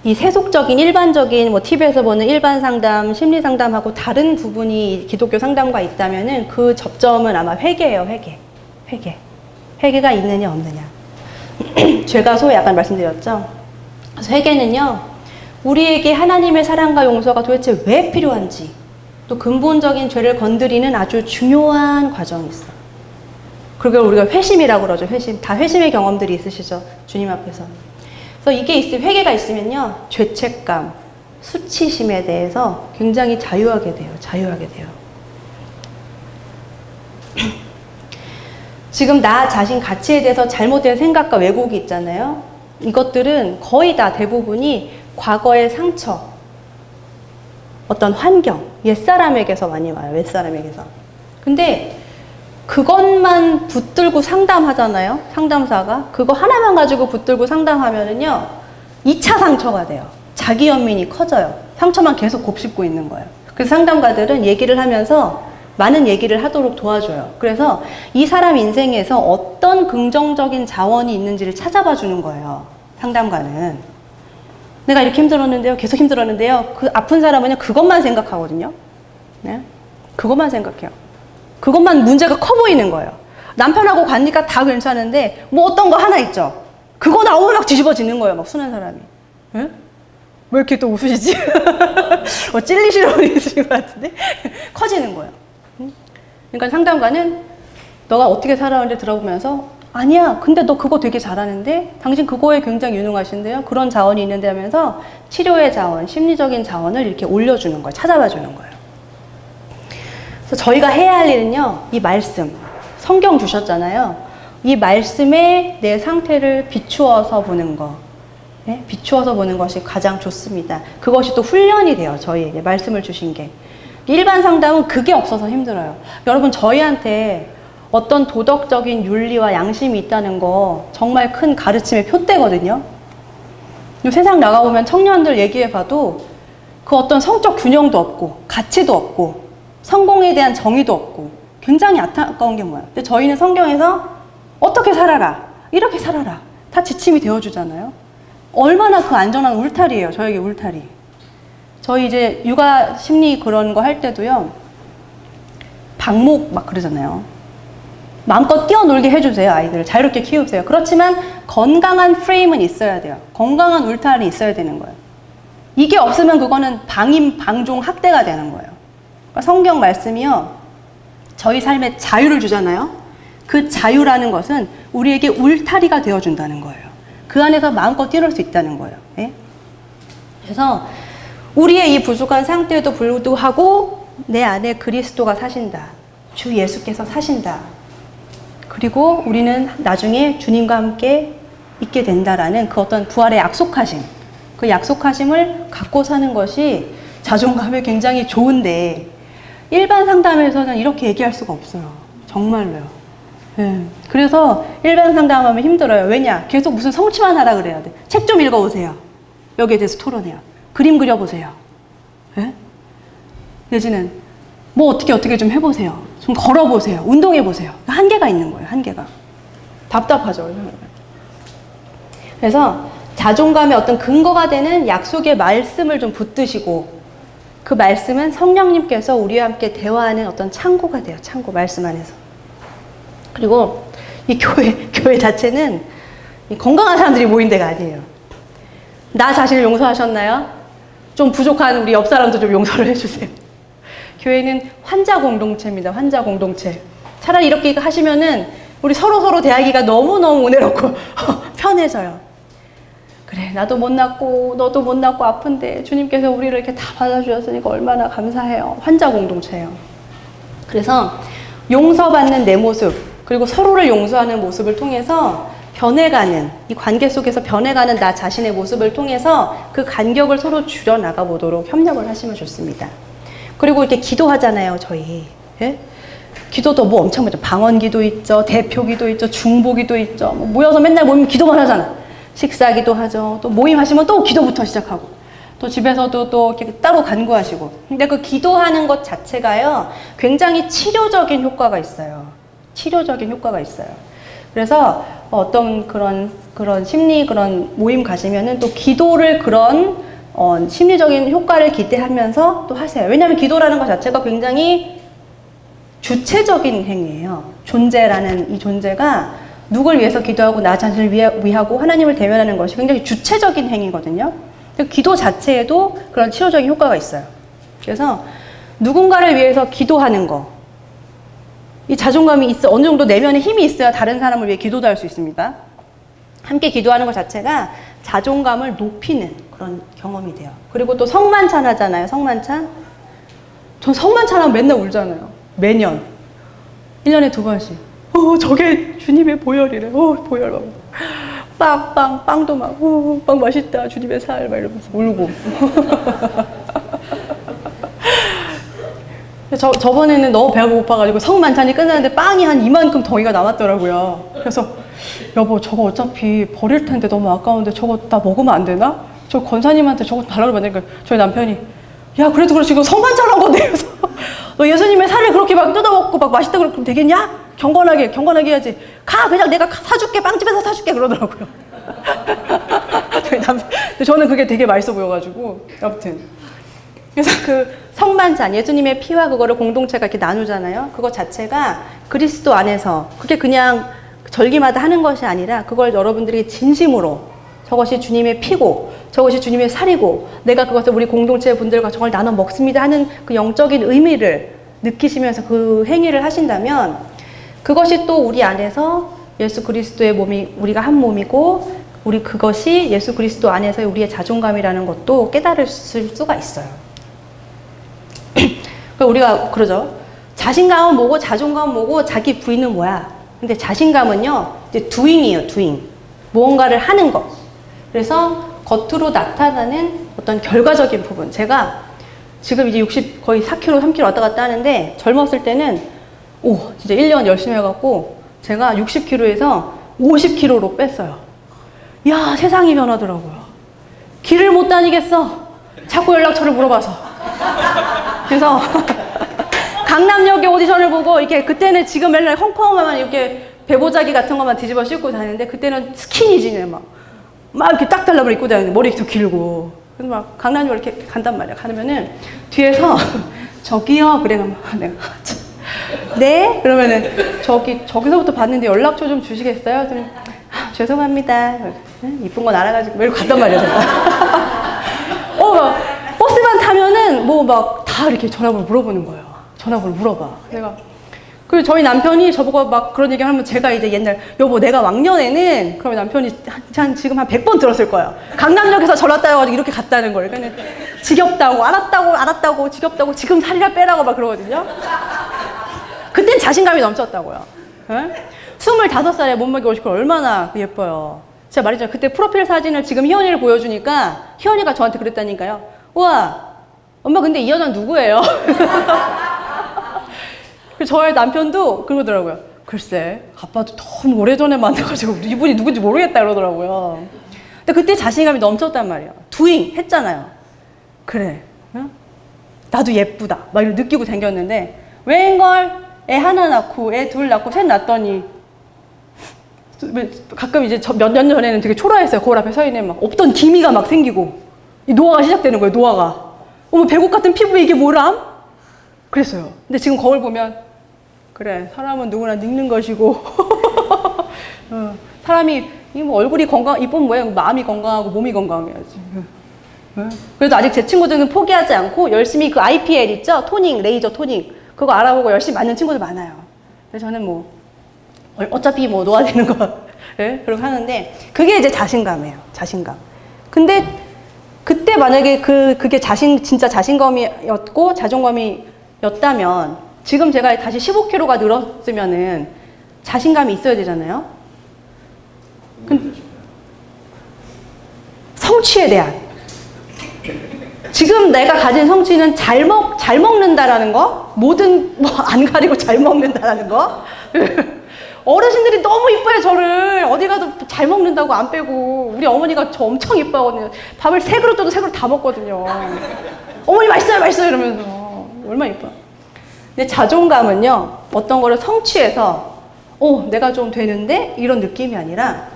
이 세속적인 일반적인 TV에서 보는 일반 상담, 심리 상담하고 다른 부분이 기독교 상담과 있다면은 그 접점은 아마 회개예요, 회개. 회개가 있느냐 없느냐. 죄가 소위 약간 말씀드렸죠. 그래서 회개는요, 우리에게 하나님의 사랑과 용서가 도대체 왜 필요한지, 또 근본적인 죄를 건드리는 아주 중요한 과정이 있어요. 그걸 우리가 회심이라고 그러죠. 다 회심의 경험들이 있으시죠, 주님 앞에서. 그래서 이게 회개가 있으면요, 죄책감, 수치심에 대해서 굉장히 자유하게 돼요. 지금 나 자신 가치에 대해서 잘못된 생각과 왜곡이 있잖아요. 이것들은 거의 다 대부분이 과거의 상처, 어떤 환경, 옛사람에게서 많이 와요. 옛사람에게서. 근데 그것만 붙들고 상담하잖아요. 상담사가. 그거 하나만 가지고 붙들고 상담하면은요, 2차 상처가 돼요. 자기 연민이 커져요. 상처만 계속 곱씹고 있는 거예요. 그래서 상담가들은 얘기를 하면서 많은 얘기를 하도록 도와줘요. 그래서 이 사람 인생에서 어떤 긍정적인 자원이 있는지를 찾아봐 주는 거예요. 상담가는. 내가 이렇게 힘들었는데요. 계속 힘들었는데요. 그 아픈 사람은요, 그것만 생각하거든요. 네? 그것만 생각해요. 그것만 문제가 커 보이는 거예요. 남편하고 가니까 다 괜찮은데 뭐 어떤 거 하나 있죠. 그거 나오면 막 뒤집어지는 거예요. 막 순한 사람이. 네? 왜 이렇게 또 웃으시지? 찔리시는 분이 있으신 것 같은데? 커지는 거예요. 그러니까 상담가는 너가 어떻게 살아오는지 들어보면서 아니야, 근데 너 그거 되게 잘하는데? 당신 그거에 굉장히 유능하신데요? 그런 자원이 있는데 하면서 치료의 자원, 심리적인 자원을 이렇게 올려주는 거예요. 찾아봐 주는 거예요. 그래서 저희가 해야 할 일은요, 이 말씀, 성경 주셨잖아요. 이 말씀에 내 상태를 비추어서 보는 거. 네? 비추어서 보는 것이 가장 좋습니다. 그것이 또 훈련이 돼요. 저희에게 말씀을 주신 게. 일반 상담은 그게 없어서 힘들어요. 여러분, 저희한테 어떤 도덕적인 윤리와 양심이 있다는 거 정말 큰 가르침의 표대거든요. 세상 나가보면 청년들 얘기해봐도 그 어떤 성적 균형도 없고 가치도 없고 성공에 대한 정의도 없고 굉장히 안타까운 게 뭐예요? 근데 저희는 성경에서 어떻게 살아라, 이렇게 살아라, 다 지침이 되어주잖아요. 얼마나 그 안전한 울타리예요. 저에게 울타리. 저희 이제 육아 심리 그런 거 할 때도요, 방목 막 그러잖아요. 마음껏 뛰어놀게 해주세요. 아이들을 자유롭게 키우세요. 그렇지만 건강한 프레임은 있어야 돼요. 건강한 울타리 있어야 되는 거예요. 이게 없으면 그거는 방임, 방종, 학대가 되는 거예요. 그러니까 성경 말씀이요, 저희 삶에 자유를 주잖아요. 그 자유라는 것은 우리에게 울타리가 되어준다는 거예요. 그 안에서 마음껏 뛰어놀 수 있다는 거예요. 네? 그래서 우리의 이 부족한 상태에도 불구하고 내 안에 그리스도가 사신다. 주 예수께서 사신다. 그리고 우리는 나중에 주님과 함께 있게 된다라는 그 어떤 부활의 약속하심, 그 약속하심을 갖고 사는 것이 자존감에 굉장히 좋은데 일반 상담에서는 이렇게 얘기할 수가 없어요. 정말로요. 네. 그래서 일반 상담하면 힘들어요. 왜냐? 계속 무슨 성취만 하라 그래야 돼. 책 좀 읽어보세요. 여기에 대해서 토론해요. 그림 그려보세요. 네? 내지는 뭐 어떻게 좀 해보세요. 좀 걸어보세요. 운동해보세요. 한계가 있는 거예요. 한계가. 답답하죠. 그래서 자존감의 어떤 근거가 되는 약속의 말씀을 좀 붙드시고, 그 말씀은 성령님께서 우리와 함께 대화하는 어떤 창고가 돼요. 창고, 말씀 안에서. 그리고 이 교회 자체는 건강한 사람들이 모인 데가 아니에요. 나 자신을 용서하셨나요? 좀 부족한 우리 옆 사람도 좀 용서를 해주세요. 교회는 환자 공동체입니다. 환자 공동체. 차라리 이렇게 하시면은 우리 서로 대하기가 너무너무 은혜롭고 편해져요. 그래, 나도 못 낳고 너도 못 낳고 아픈데 주님께서 우리를 이렇게 다 받아주셨으니까 얼마나 감사해요. 환자 공동체예요. 그래서 용서받는 내 모습, 그리고 서로를 용서하는 모습을 통해서 변해가는, 이 관계 속에서 변해가는 나 자신의 모습을 통해서 그 간격을 서로 줄여나가 보도록 협력을 하시면 좋습니다. 그리고 이렇게 기도하잖아요, 저희. 예? 기도도 뭐 엄청 많죠. 방언기도 있죠, 대표기도 있죠, 중보기도 있죠. 뭐 모여서 맨날 모이면 기도만 하잖아. 식사기도 하죠. 또 모임하시면 또 기도부터 시작하고, 또 집에서도 또 이렇게 따로 간구하시고. 근데 그 기도하는 것 자체가요, 굉장히 치료적인 효과가 있어요. 치료적인 효과가 있어요. 그래서 어떤 그런 심리 그런 모임 가시면은 또 기도를 그런 심리적인 효과를 기대하면서 또 하세요. 왜냐하면 기도라는 것 자체가 굉장히 주체적인 행위예요. 존재라는 이 존재가 누굴 위해서 기도하고 나 자신을 위하고 하나님을 대면하는 것이 굉장히 주체적인 행위거든요. 기도 자체에도 그런 치료적인 효과가 있어요. 그래서 누군가를 위해서 기도하는 거, 이 자존감이 있어, 어느 정도 내면에 힘이 있어야 다른 사람을 위해 기도도 할 수 있습니다. 함께 기도하는 것 자체가 자존감을 높이는 그런 경험이 돼요. 그리고 또 성만찬 하잖아요. 성만찬. 전 성만찬 하면 맨날 울잖아요. 매년. 1년에 2번씩. 저게 주님의 보혈이래. 보혈 막. 빵도 막, 빵 맛있다. 주님의 살. 막 이러면서 울고. 저번에는 너무 배가 고파가지고 성만찬이 끝났는데 빵이 한 이만큼 덩이가 남았더라고요. 그래서 여보, 저거 어차피 버릴 텐데 너무 아까운데 저거 다 먹으면 안 되나? 저 권사님한테 저거 달라고 그러니까 저희 남편이 야, 그래도 그렇지 이거 성만찬 한 건데. 그래서 너 예수님의 살을 그렇게 막 뜯어먹고 막 맛있다 그러면 되겠냐? 경건하게 해야지. 그냥 내가 사줄게. 빵집에서 사줄게. 그러더라고요. 저희 남편. 저는 그게 되게 맛있어 보여가지고. 아무튼. 그래서 그 성만찬, 예수님의 피와 그거를 공동체가 이렇게 나누잖아요. 그거 자체가 그리스도 안에서 그게 그냥 절기마다 하는 것이 아니라 그걸 여러분들이 진심으로 저것이 주님의 피고 저것이 주님의 살이고 내가 그것을 우리 공동체 분들과 저걸 나눠 먹습니다 하는 그 영적인 의미를 느끼시면서 그 행위를 하신다면 그것이 또 우리 안에서 예수 그리스도의 몸이 우리가 한 몸이고 우리 그것이 예수 그리스도 안에서의 우리의 자존감이라는 것도 깨달을 수가 있어요. 우리가 그러죠. 자신감은 뭐고 자존감은 뭐고 자기 부인은 뭐야. 근데 자신감은요, 이제 doing이에요, doing. 무언가를 하는 것. 그래서 겉으로 나타나는 어떤 결과적인 부분. 제가 지금 이제 60, 거의 4kg, 3kg 왔다 갔다 하는데 젊었을 때는 진짜 1년 열심히 해갖고 제가 60kg에서 50kg로 뺐어요. 야, 세상이 변하더라고요. 길을 못 다니겠어. 자꾸 연락처를 물어봐서. 그래서 강남역에 오디션을 보고 이렇게 그때는 지금 맨날 헝컹하면 이렇게 배보자기 같은 것만 뒤집어 씌우고 다니는데 그때는 스키니진에 막 이렇게 딱 달라붙어 입고 다니는데 머리도 길고 그래서 막 강남역 이렇게 간단 말이야. 가면은 뒤에서 저기요. 그래 내가 네? 그러면은 저기서부터 봤는데 연락처 좀 주시겠어요? 좀 죄송합니다. 이쁜 건 알아가지고 이러고 갔단 말이야 제가. 버스만 타면은 다 이렇게 전화번호 물어보는 거예요. 전화번호 물어봐. 그리고 저희 남편이 저보고 막 그런 얘기 하면 제가 이제 옛날 여보 내가 왕년에는 그러면 남편이 지금 한 100번 들었을 거예요. 강남역에서 전화 따여가지고 이렇게 갔다는 걸. 그러니까 지겹다고 알았다고 지겹다고 지금 살이라 빼라고 막 그러거든요. 그땐 자신감이 넘쳤다고요. 25살에 몸무게 50kg 얼마나 예뻐요. 제가 말했잖아요. 그때 프로필 사진을 지금 희원이를 보여주니까 희원이가 저한테 그랬다니까요. 우와, 엄마 근데 이 여자는 누구예요? 저희 남편도 그러더라고요. 글쎄, 아빠도 너무 오래전에 만나가지고 이분이 누군지 모르겠다 그러더라고요. 근데 그때 자신감이 넘쳤단 말이에요. doing 했잖아요. 그래, 나도 예쁘다 막 이렇게 느끼고 다녔는데 웬걸 애 하나 낳고 애 둘 낳고 셋 낳았더니 가끔 이제 몇 년 전에는 되게 초라했어요. 거울 앞에 서 있는 막 없던 기미가 막 생기고 이 노화가 시작되는 거예요. 노화가. 어머 배국 같은 피부에 이게 뭐람? 그랬어요. 근데 지금 거울 보면 그래 사람은 누구나 늙는 것이고 사람이 뭐 얼굴이 이쁜 뭐예요? 마음이 건강하고 몸이 건강해야지. 그래도 아직 제 친구들은 포기하지 않고 열심히 그 IPL 있죠? 토닝, 레이저 토닝 그거 알아보고 열심히 맞는 친구들 많아요. 그래서 저는 뭐 어차피 뭐 노화되는 거 그렇게 하는데 그게 이제 자신감이에요. 자신감. 근데 그때 만약에 그게 진짜 자신감이었고 자존감이었다면 지금 제가 다시 15kg가 늘었으면은 자신감이 있어야 되잖아요. 성취에 대한 지금 내가 가진 성취는 잘 먹는다라는 거, 모든 안 가리고 잘 먹는다라는 거. 어르신들이 너무 이뻐요 저를. 어디 가도 잘 먹는다고 안 빼고. 우리 어머니가 저 엄청 이뻐하거든요. 밥을 3그릇 줘도 3그릇 다 먹거든요. 어머니 맛있어요 이러면서. 얼마나 이뻐요. 근데 자존감은요 어떤 거를 성취해서 내가 좀 되는데 이런 느낌이 아니라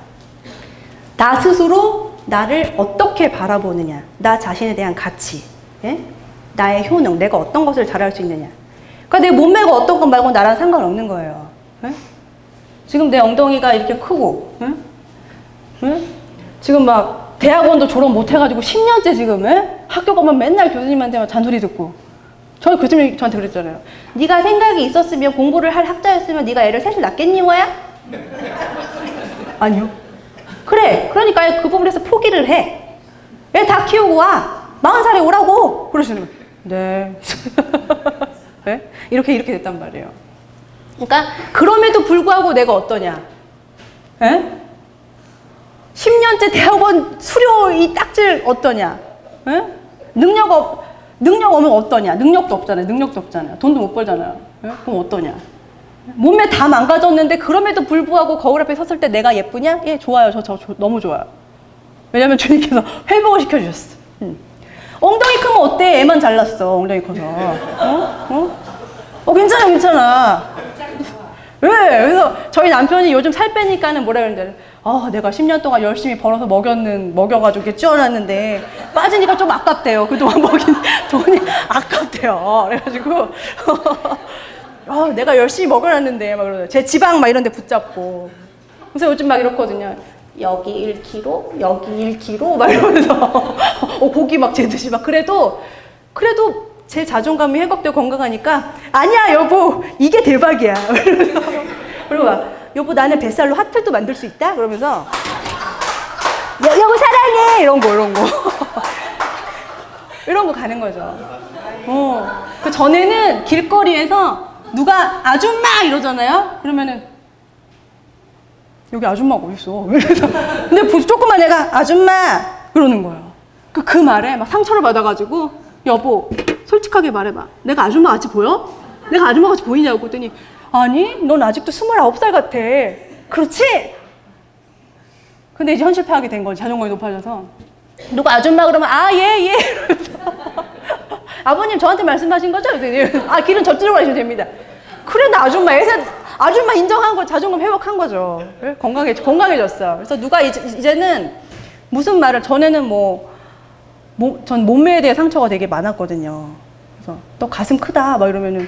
나 스스로 나를 어떻게 바라보느냐, 나 자신에 대한 가치, 나의 효능, 내가 어떤 것을 잘할 수 있느냐. 그러니까 내 몸매가 어떤 것 말고 나랑 상관없는 거예요. 지금 내 엉덩이가 이렇게 크고, 지금 막 대학원도 졸업 못 해가지고 10년째 지금 학교 가면 맨날 교수님한테 잔소리 듣고. 저희 교수님이 저한테 그랬잖아요. 네가 생각이 있었으면 공부를 할 학자였으면 네가 애를 셋을 낳겠니 뭐야? 아니요. 그래. 그러니까 그 부분에서 포기를 해. 애 다 키우고 와. 40살에 오라고. 그러시는 거예요. 네. 네? 이렇게 됐단 말이에요. 그러니까 그럼에도 불구하고 내가 어떠냐? 에? 10년째 대학원 수료 이 딱질 어떠냐? 에? 능력 오면 어떠냐? 능력도 없잖아요. 능력도 없잖아요. 돈도 못 벌잖아요. 에? 그럼 어떠냐? 몸매 다 망가졌는데 그럼에도 불구하고 거울 앞에 섰을 때 내가 예쁘냐? 예, 좋아요. 저 너무 좋아요. 왜냐면 주님께서 회복을 시켜주셨어. 엉덩이 크면 어때? 애만 잘났어. 엉덩이 커서. 괜찮아. 왜? 그래서 저희 남편이 요즘 살 빼니까는 뭐라 그러는데, 내가 10년 동안 열심히 벌어서 먹여가지고 이렇게 찌워놨는데, 빠지니까 좀 아깝대요. 그동안 먹인 돈이 아깝대요. 그래가지고, 내가 열심히 먹여놨는데, 막 그러죠. 제 지방 막 이런 데 붙잡고. 그래서 요즘 막 이렇거든요. 여기 1kg, 여기 1kg, 막 이러면서, 고기 막 재듯이 막. 그래도 제 자존감이 회복되고 건강하니까, 아니야, 여보, 이게 대박이야. 그리고 막, 여보, 나는 뱃살로 하트도 만들 수 있다? 그러면서, 여보, 사랑해! 이런 거. 이런 거 가는 거죠. 그 전에는 길거리에서 누가 아줌마! 이러잖아요? 그러면은, 여기 아줌마가 어딨어? 근데 조그만 애가 아줌마! 그러는 거예요. 그 말에 막 상처를 받아가지고, 여보, 솔직하게 말해봐. 내가 아줌마 같이 보여? 내가 아줌마 같이 보이냐고 그랬더니, 아니, 넌 아직도 29살 같아. 그렇지? 근데 이제 현실 파악이 된 거지. 자존감이 높아져서. 누가 아줌마 그러면, 예. 아버님 저한테 말씀하신 거죠? 길은 저쪽으로 가시면 됩니다. 그래, 나 아줌마 인정한 거, 자존감 회복한 거죠. 건강해졌어. 그래서 누가 이제는 무슨 말을, 전에는 전 몸매에 대해 상처가 되게 많았거든요. 그래서 너 가슴 크다 막 이러면은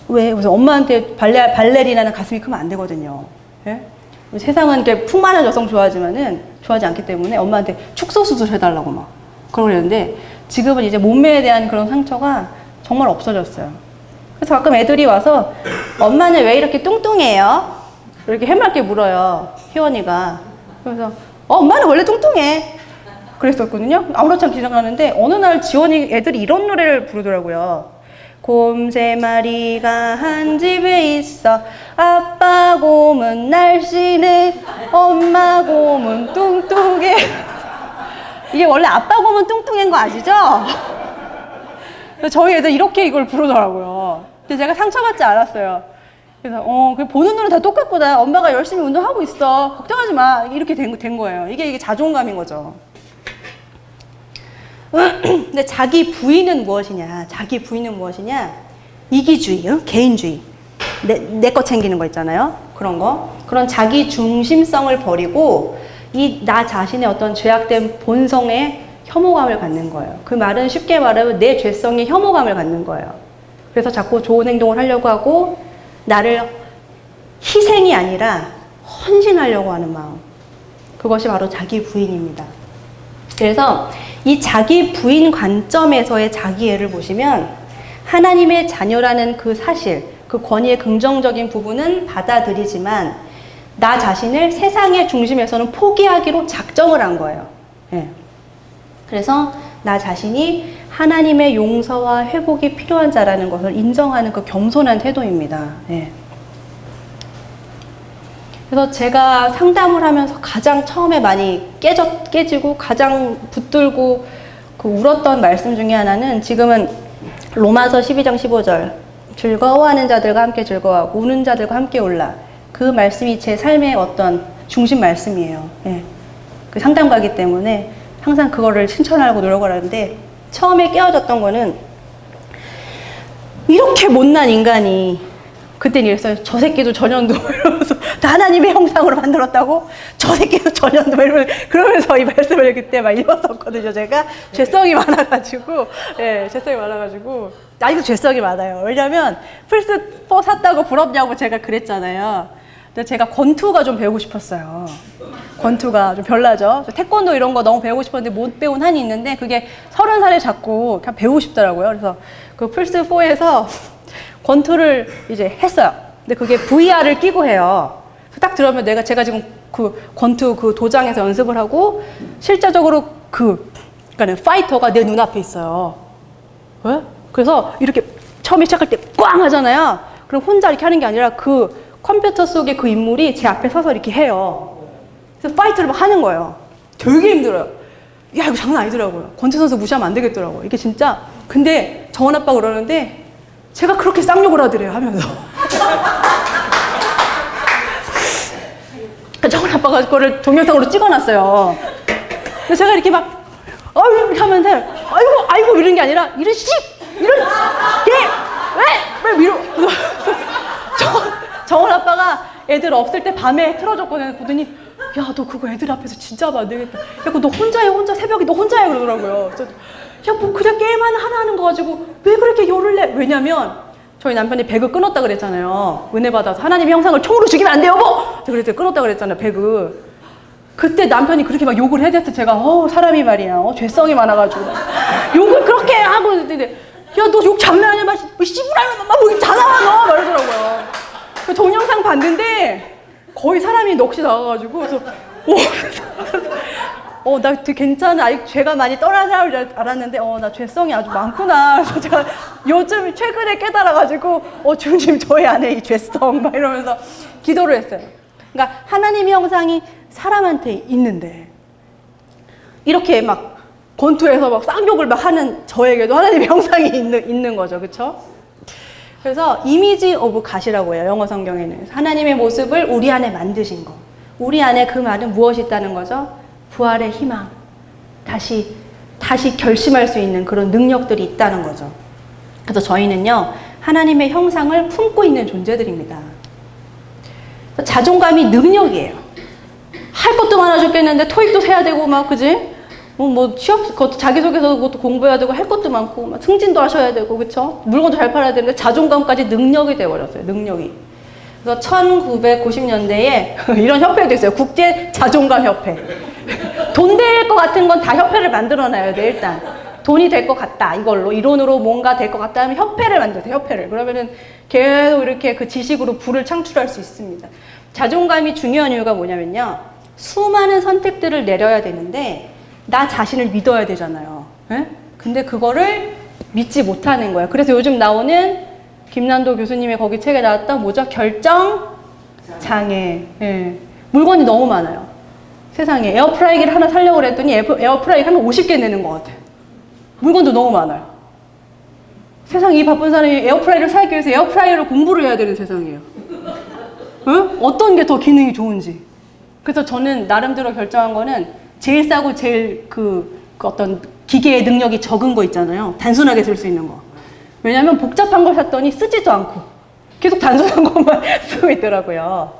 왜? 그래서 엄마한테 발레리나는 가슴이 크면 안 되거든요. 예? 세상은 이렇게 풍만한 여성 좋아하지 않기 때문에 엄마한테 축소 수술 해달라고 막 그러는데 지금은 이제 몸매에 대한 그런 상처가 정말 없어졌어요. 그래서 가끔 애들이 와서 엄마는 왜 이렇게 뚱뚱해요? 이렇게 해맑게 물어요. 희원이가. 그래서 엄마는 원래 뚱뚱해. 그랬었거든요. 아무렇지 않게 지나가는데 어느 날 지원이 애들이 이런 노래를 부르더라고요. 곰 3마리가 한 집에 있어. 아빠 곰은 날씬해. 엄마 곰은 뚱뚱해. 이게 원래 아빠 곰은 뚱뚱한 거 아시죠? 저희 애들 이렇게 이걸 부르더라고요. 근데 제가 상처받지 않았어요. 그래서 보는 눈은 다 똑같구나. 엄마가 열심히 운동하고 있어. 걱정하지 마. 이렇게 된 거예요. 이게 자존감인 거죠. 근데 자기 부인은 무엇이냐? 이기주의, 개인주의. 내 거 챙기는 거 있잖아요. 그런 거. 그런 자기 중심성을 버리고 이 나 자신의 어떤 죄악된 본성에 혐오감을 갖는 거예요. 그 말은 쉽게 말하면 내 죄성에 혐오감을 갖는 거예요. 그래서 자꾸 좋은 행동을 하려고 하고 나를 희생이 아니라 헌신하려고 하는 마음. 그것이 바로 자기 부인입니다. 그래서 이 자기 부인 관점에서의 자기애를 보시면 하나님의 자녀라는 그 사실, 그 권위의 긍정적인 부분은 받아들이지만 나 자신을 세상의 중심에서는 포기하기로 작정을 한 거예요. 예. 그래서 나 자신이 하나님의 용서와 회복이 필요한 자라는 것을 인정하는 그 겸손한 태도입니다. 예. 그래서 제가 상담을 하면서 가장 처음에 많이 깨지고 가장 붙들고 울었던 말씀 중에 하나는 지금은 로마서 12장 15절 즐거워하는 자들과 함께 즐거워하고 우는 자들과 함께 울라. 그 말씀이 제 삶의 어떤 중심 말씀이에요. 예. 그 상담가기 때문에 항상 그거를 실천하려고 노력을 하는데 처음에 깨어졌던 거는 이렇게 못난 인간이 그때는 이랬어요. 저 새끼도 전현도 이러면서 다 하나님의 형상으로 만들었다고? 저 새끼도 전현도 그러면서 이 말씀을 그때 막 읽었었거든요. 제가 죄성이 많아가지고 아직도 죄성이 많아요. 왜냐면 플스4 샀다고 부럽냐고 제가 그랬잖아요. 근데 제가 권투가 좀 배우고 싶었어요. 권투가 좀 별나죠. 태권도 이런 거 너무 배우고 싶었는데 못 배운 한이 있는데 그게 30살에 자꾸 그냥 배우고 싶더라고요. 그래서 그 플스4에서 권투를 이제 했어요. 근데 그게 VR을 끼고 해요. 딱 들으면 제가 지금 그 권투 그 도장에서 연습을 하고 실제적으로 그러니까 파이터가 내 눈앞에 있어요. 왜? 그래서 이렇게 처음에 시작할 때 꽝 하잖아요. 그럼 혼자 이렇게 하는 게 아니라 그 컴퓨터 속의 그 인물이 제 앞에 서서 이렇게 해요. 그래서 파이트를 막 하는 거예요. 되게 힘들어요. 야, 이거 장난 아니더라고요. 권태 선수 무시하면 안 되겠더라고요. 이게 진짜. 근데 정원 아빠가 그러는데 제가 그렇게 쌍욕을 하더래요, 하면서. 정원 아빠가 그거를 동영상으로 찍어놨어요. 그래서 제가 이렇게 막, 이렇게 하면서, 아이고, 이런 게 아니라, 이런 왜 밀어? 정원 아빠가 애들 없을 때 밤에 틀어줬거든요. 보더니, 야, 너 그거 애들 앞에서 진짜 하면 안 되겠다. 야, 그거 너 혼자 해, 새벽에 너 혼자 해, 그러더라고요. 그래서, 야, 뭐 그냥 게임 하나 하는 거 가지고 왜 그렇게 열을 내? 왜냐면, 저희 남편이 배그 끊었다 그랬잖아요. 은혜 받아서 하나님의 형상을 총으로 죽이면 안 돼요, 여보! 그랬더니 끊었다 그랬잖아요, 배그. 그때 남편이 그렇게 막 욕을 해댔을 때 제가, 사람이 말이야, 죄성이 많아가지고. 욕을 그렇게 하고 있는데, 야, 너 욕 장난 아니야? 막, 씨부라면 막, 다 나와, 너! 말하더라고요. 그 동영상 봤는데, 거의 사람이 넋이 나와가지고, 그래서, 나 되게 괜찮아. 아직 죄가 많이 떠나지 알았는데, 나 죄성이 아주 많구나. 그래서 제가 요즘 최근에 깨달아가지고, 주님, 저의 안에 이 죄성, 막 이러면서 기도를 했어요. 그러니까 하나님의 형상이 사람한테 있는데, 이렇게 막 권투에서 막 쌍욕을 막 하는 저에게도 하나님의 형상이 있는 거죠. 그쵸? 그래서 이미지 오브 갓이라고 해요. 영어 성경에는. 하나님의 모습을 우리 안에 만드신 거. 우리 안에 그 말은 무엇이 있다는 거죠? 부활의 희망, 다시 결심할 수 있는 그런 능력들이 있다는 거죠. 그래서 저희는요, 하나님의 형상을 품고 있는 존재들입니다. 자존감이 능력이에요. 할 것도 많아 죽겠는데 토익도 해야 되고 막, 그지? 취업, 그것도 자기소개서 그것도 공부해야 되고 할 것도 많고 막 승진도 하셔야 되고, 그쵸? 물건도 잘 팔아야 되는데 자존감까지 능력이 되어버렸어요. 능력이. 그래서 1990년대에 이런 협회도 있어요. 국제 자존감 협회. 돈 될 것 같은 건 다 협회를 만들어놔야 돼, 일단. 돈이 될 것 같다, 이걸로. 이론으로 뭔가 될 것 같다 하면 협회를 만드세요, 협회를. 그러면은 계속 이렇게 그 지식으로 부를 창출할 수 있습니다. 자존감이 중요한 이유가 뭐냐면요. 수많은 선택들을 내려야 되는데, 나 자신을 믿어야 되잖아요. 에? 근데 그거를 믿지 못하는 거예요. 그래서 요즘 나오는 김난도 교수님의 거기 책에 나왔던 뭐죠? 결정장애. 예. 물건이 너무 많아요. 세상에. 에어프라이기를 하나 사려고 그랬더니 에어프라이기 하면 50개 내는 것 같아요. 물건도 너무 많아요. 세상 이 바쁜 사람이 에어프라이기를 사기 위해서 에어프라이기를 공부를 해야 되는 세상이에요. 응? 어떤 게 더 기능이 좋은지. 그래서 저는 나름대로 결정한 거는 제일 싸고 제일 그 어떤 기계의 능력이 적은 거 있잖아요. 단순하게 쓸 수 있는 거. 왜냐면 복잡한 걸 샀더니 쓰지도 않고 계속 단순한 것만 쓰고 있더라고요.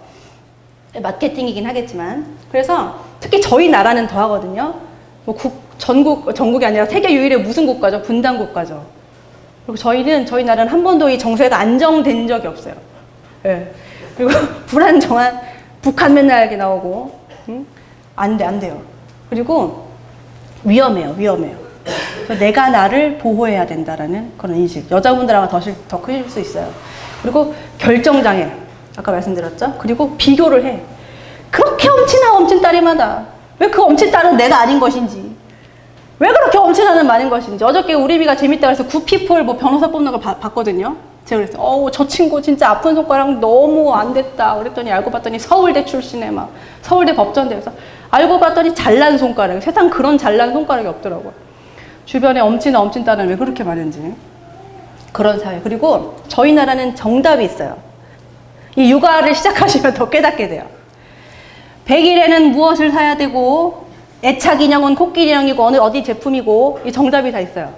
마케팅이긴 하겠지만. 그래서 특히 저희 나라는 더 하거든요. 전국이 아니라 세계 유일의 무슨 국가죠? 분단 국가죠. 그리고 저희 나라는 한 번도 이 정세가 안정된 적이 없어요. 예. 그리고 불안정한 북한 맨날 이렇게 나오고, 안 돼요. 그리고 위험해요. 그래서 내가 나를 보호해야 된다라는 그런 인식. 여자분들 아마 더 크실 수 있어요. 그리고 결정장애. 아까 말씀드렸죠? 그리고 비교를 해. 그렇게 엄친 딸이마다. 왜 그 엄친 딸은 내가 아닌 것인지. 왜 그렇게 엄친하는 많은 것인지. 어저께 우리비가 재밌다 그래서 구피폴 변호사 뽑는 걸 봤거든요. 제가 그랬어요. 저 친구 진짜 아픈 손가락 너무 안 됐다. 그랬더니 알고 봤더니 서울대 출신에 막 서울대 법전대에서 알고 봤더니 잘난 손가락. 세상 그런 잘난 손가락이 없더라고요. 주변에 엄친 딸은 왜 그렇게 많은지. 그런 사회. 그리고 저희 나라는 정답이 있어요. 이 육아를 시작하시면 더 깨닫게 돼요. 100일에는 무엇을 사야 되고, 애착 인형은 코끼리 인형이고, 어디 제품이고, 이 정답이 다 있어요.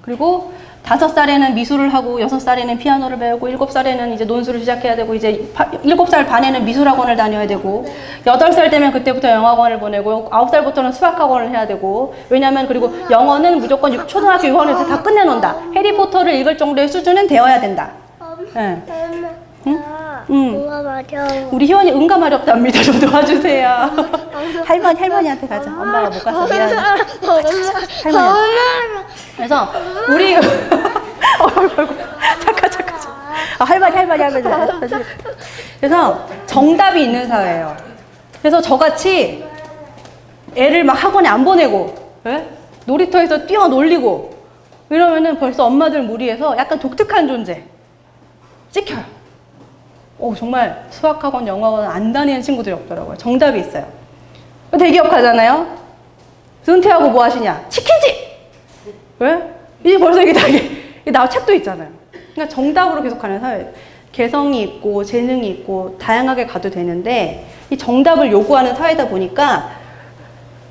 그리고 5살에는 미술을 하고, 6살에는 피아노를 배우고, 7살에는 이제 논술을 시작해야 되고, 이제 7살 반에는 미술학원을 다녀야 되고, 8살 되면 그때부터 영어학원을 보내고, 9살부터는 수학학원을 해야 되고, 왜냐면 그리고 영어는 무조건 초등학교 6학년에서 다 끝내놓는다. 해리포터를 읽을 정도의 수준은 되어야 된다. 네. 우리 희원이 응가 마렵답니다. 좀 도와주세요. 할머니한테 가자. 엄마가 못 가서 미안해. 할머니한테. 그래서 우리 잠깐. 할머니. 그래서 정답이 있는 사회예요. 그래서 저같이 애를 막 학원에 안 보내고, 네? 놀이터에서 뛰어놀리고 이러면은 벌써 엄마들 무리해서 약간 독특한 존재 찍혀요. 정말 수학학원, 영어학원 안 다니는 친구들이 없더라고요. 정답이 있어요. 대기업 가잖아요. 은퇴하고 뭐 하시냐? 치킨집! 왜? 이제 벌써 이게 다, 이게 나 책도 있잖아요. 그러니까 정답으로 계속 가는 사회. 개성이 있고, 재능이 있고, 다양하게 가도 되는데, 이 정답을 요구하는 사회다 보니까,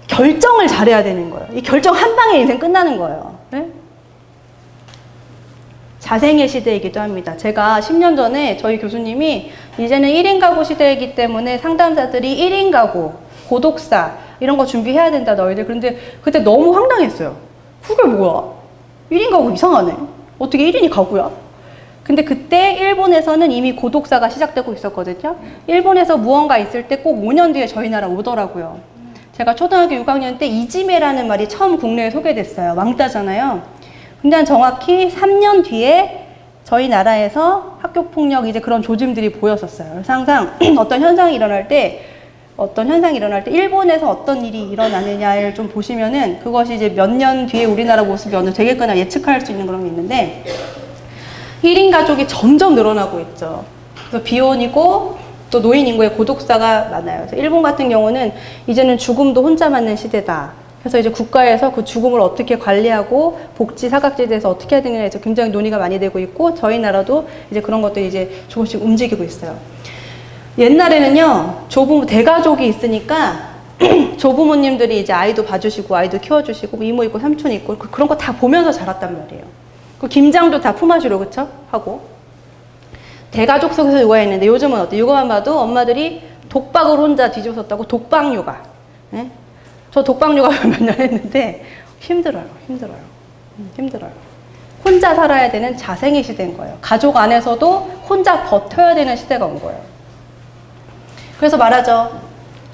결정을 잘해야 되는 거예요. 이 결정 한 방에 인생 끝나는 거예요. 네? 자생의 시대이기도 합니다. 제가 10년 전에 저희 교수님이 이제는 1인 가구 시대이기 때문에 상담자들이 1인 가구, 고독사 이런 거 준비해야 된다 너희들. 그런데 그때 너무 황당했어요. 그게 뭐야? 1인 가구 이상하네. 어떻게 1인이 가구야? 근데 그때 일본에서는 이미 고독사가 시작되고 있었거든요. 일본에서 무언가 있을 때 꼭 5년 뒤에 저희 나라 오더라고요. 제가 초등학교 6학년 때 이지메라는 말이 처음 국내에 소개됐어요. 왕따잖아요. 근데 정확히 3년 뒤에 저희 나라에서 학교폭력 이제 그런 조짐들이 보였었어요. 그래서 항상 어떤 현상이 일어날 때 일본에서 어떤 일이 일어나느냐를 좀 보시면은 그것이 이제 몇 년 뒤에 우리나라 모습이 어느 되겠거나 예측할 수 있는 그런 게 있는데 1인 가족이 점점 늘어나고 있죠. 그래서 비혼이고 또 노인 인구의 고독사가 많아요. 그래서 일본 같은 경우는 이제는 죽음도 혼자 맞는 시대다. 그래서 이제 국가에서 그 죽음을 어떻게 관리하고 복지 사각지대에 대해서 어떻게 해야 되느냐에 대해서 굉장히 논의가 많이 되고 있고 저희 나라도 이제 그런 것들이 이제 조금씩 움직이고 있어요. 옛날에는요, 대가족이 있으니까 조부모님들이 이제 아이도 봐주시고 아이도 키워주시고 이모 있고 삼촌 있고 그런 거 다 보면서 자랐단 말이에요. 그 김장도 다 품앗이로 그쵸? 하고 대가족 속에서 육아했는데 요즘은 어때? 육아만 봐도 엄마들이 독박을 혼자 뒤집어섰다고 독박 육아. 네? 저 독박 육아 몇 년 했는데 힘들어요. 혼자 살아야 되는 자생의 시대인 거예요. 가족 안에서도 혼자 버텨야 되는 시대가 온 거예요. 그래서 말하죠.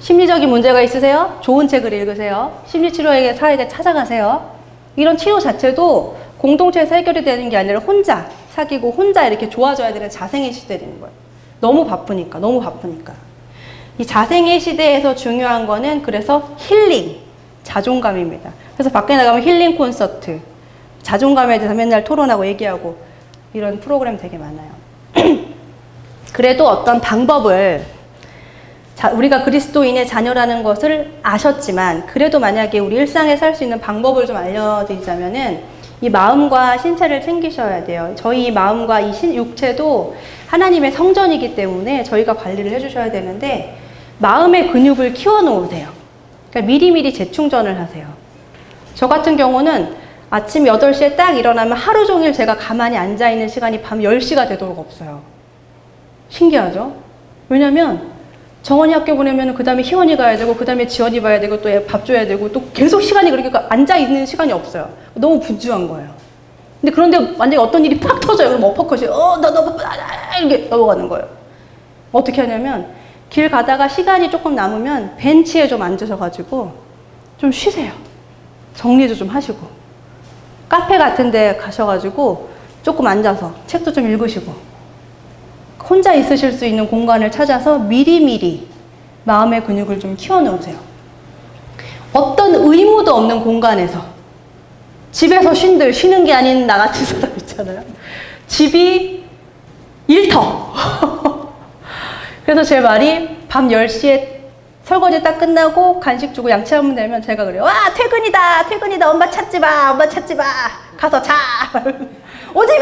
심리적인 문제가 있으세요? 좋은 책을 읽으세요. 심리치료에 사회에 찾아가세요. 이런 치료 자체도 공동체에서 해결이 되는 게 아니라 혼자 사귀고 혼자 이렇게 좋아져야 되는 자생의 시대가 되는 거예요. 너무 바쁘니까. 이 자생의 시대에서 중요한 거는 그래서 힐링, 자존감입니다. 그래서 밖에 나가면 힐링 콘서트, 자존감에 대해서 맨날 토론하고 얘기하고 이런 프로그램 되게 많아요. 그래도 어떤 방법을 우리가 그리스도인의 자녀라는 것을 아셨지만 그래도 만약에 우리 일상에 살 수 있는 방법을 좀 알려드리자면은 이 마음과 신체를 챙기셔야 돼요. 저희 마음과 이 육체도 하나님의 성전이기 때문에 저희가 관리를 해주셔야 되는데 마음의 근육을 키워놓으세요. 그러니까 미리미리 재충전을 하세요. 저 같은 경우는 아침 8시에 딱 일어나면 하루 종일 제가 가만히 앉아있는 시간이 밤 10시가 되도록 없어요. 신기하죠? 왜냐면 정원이 학교 보내면 그 다음에 희원이 가야 되고 그 다음에 지원이 봐야 되고 또 애 밥 줘야 되고 또 계속 시간이 그렇게 앉아있는 시간이 없어요. 너무 분주한 거예요. 근데 그런데 만약에 어떤 일이 팍 터져요. 그럼 어퍼컷이 이렇게 넘어가는 거예요. 어떻게 하냐면 길 가다가 시간이 조금 남으면 벤치에 좀 앉으셔가지고 좀 쉬세요. 정리도 좀 하시고 카페 같은 데 가셔가지고 조금 앉아서 책도 좀 읽으시고 혼자 있으실 수 있는 공간을 찾아서 미리미리 마음의 근육을 좀 키워놓으세요. 어떤 의무도 없는 공간에서 집에서 쉬는 게 아닌 나 같은 사람 있잖아요. 집이 일터. 그래서 제 말이 밤 10시에 설거지 딱 끝나고 간식 주고 양치하면 되면 제가 그래요. 와, 퇴근이다. 엄마 찾지 마. 가서 자. 오지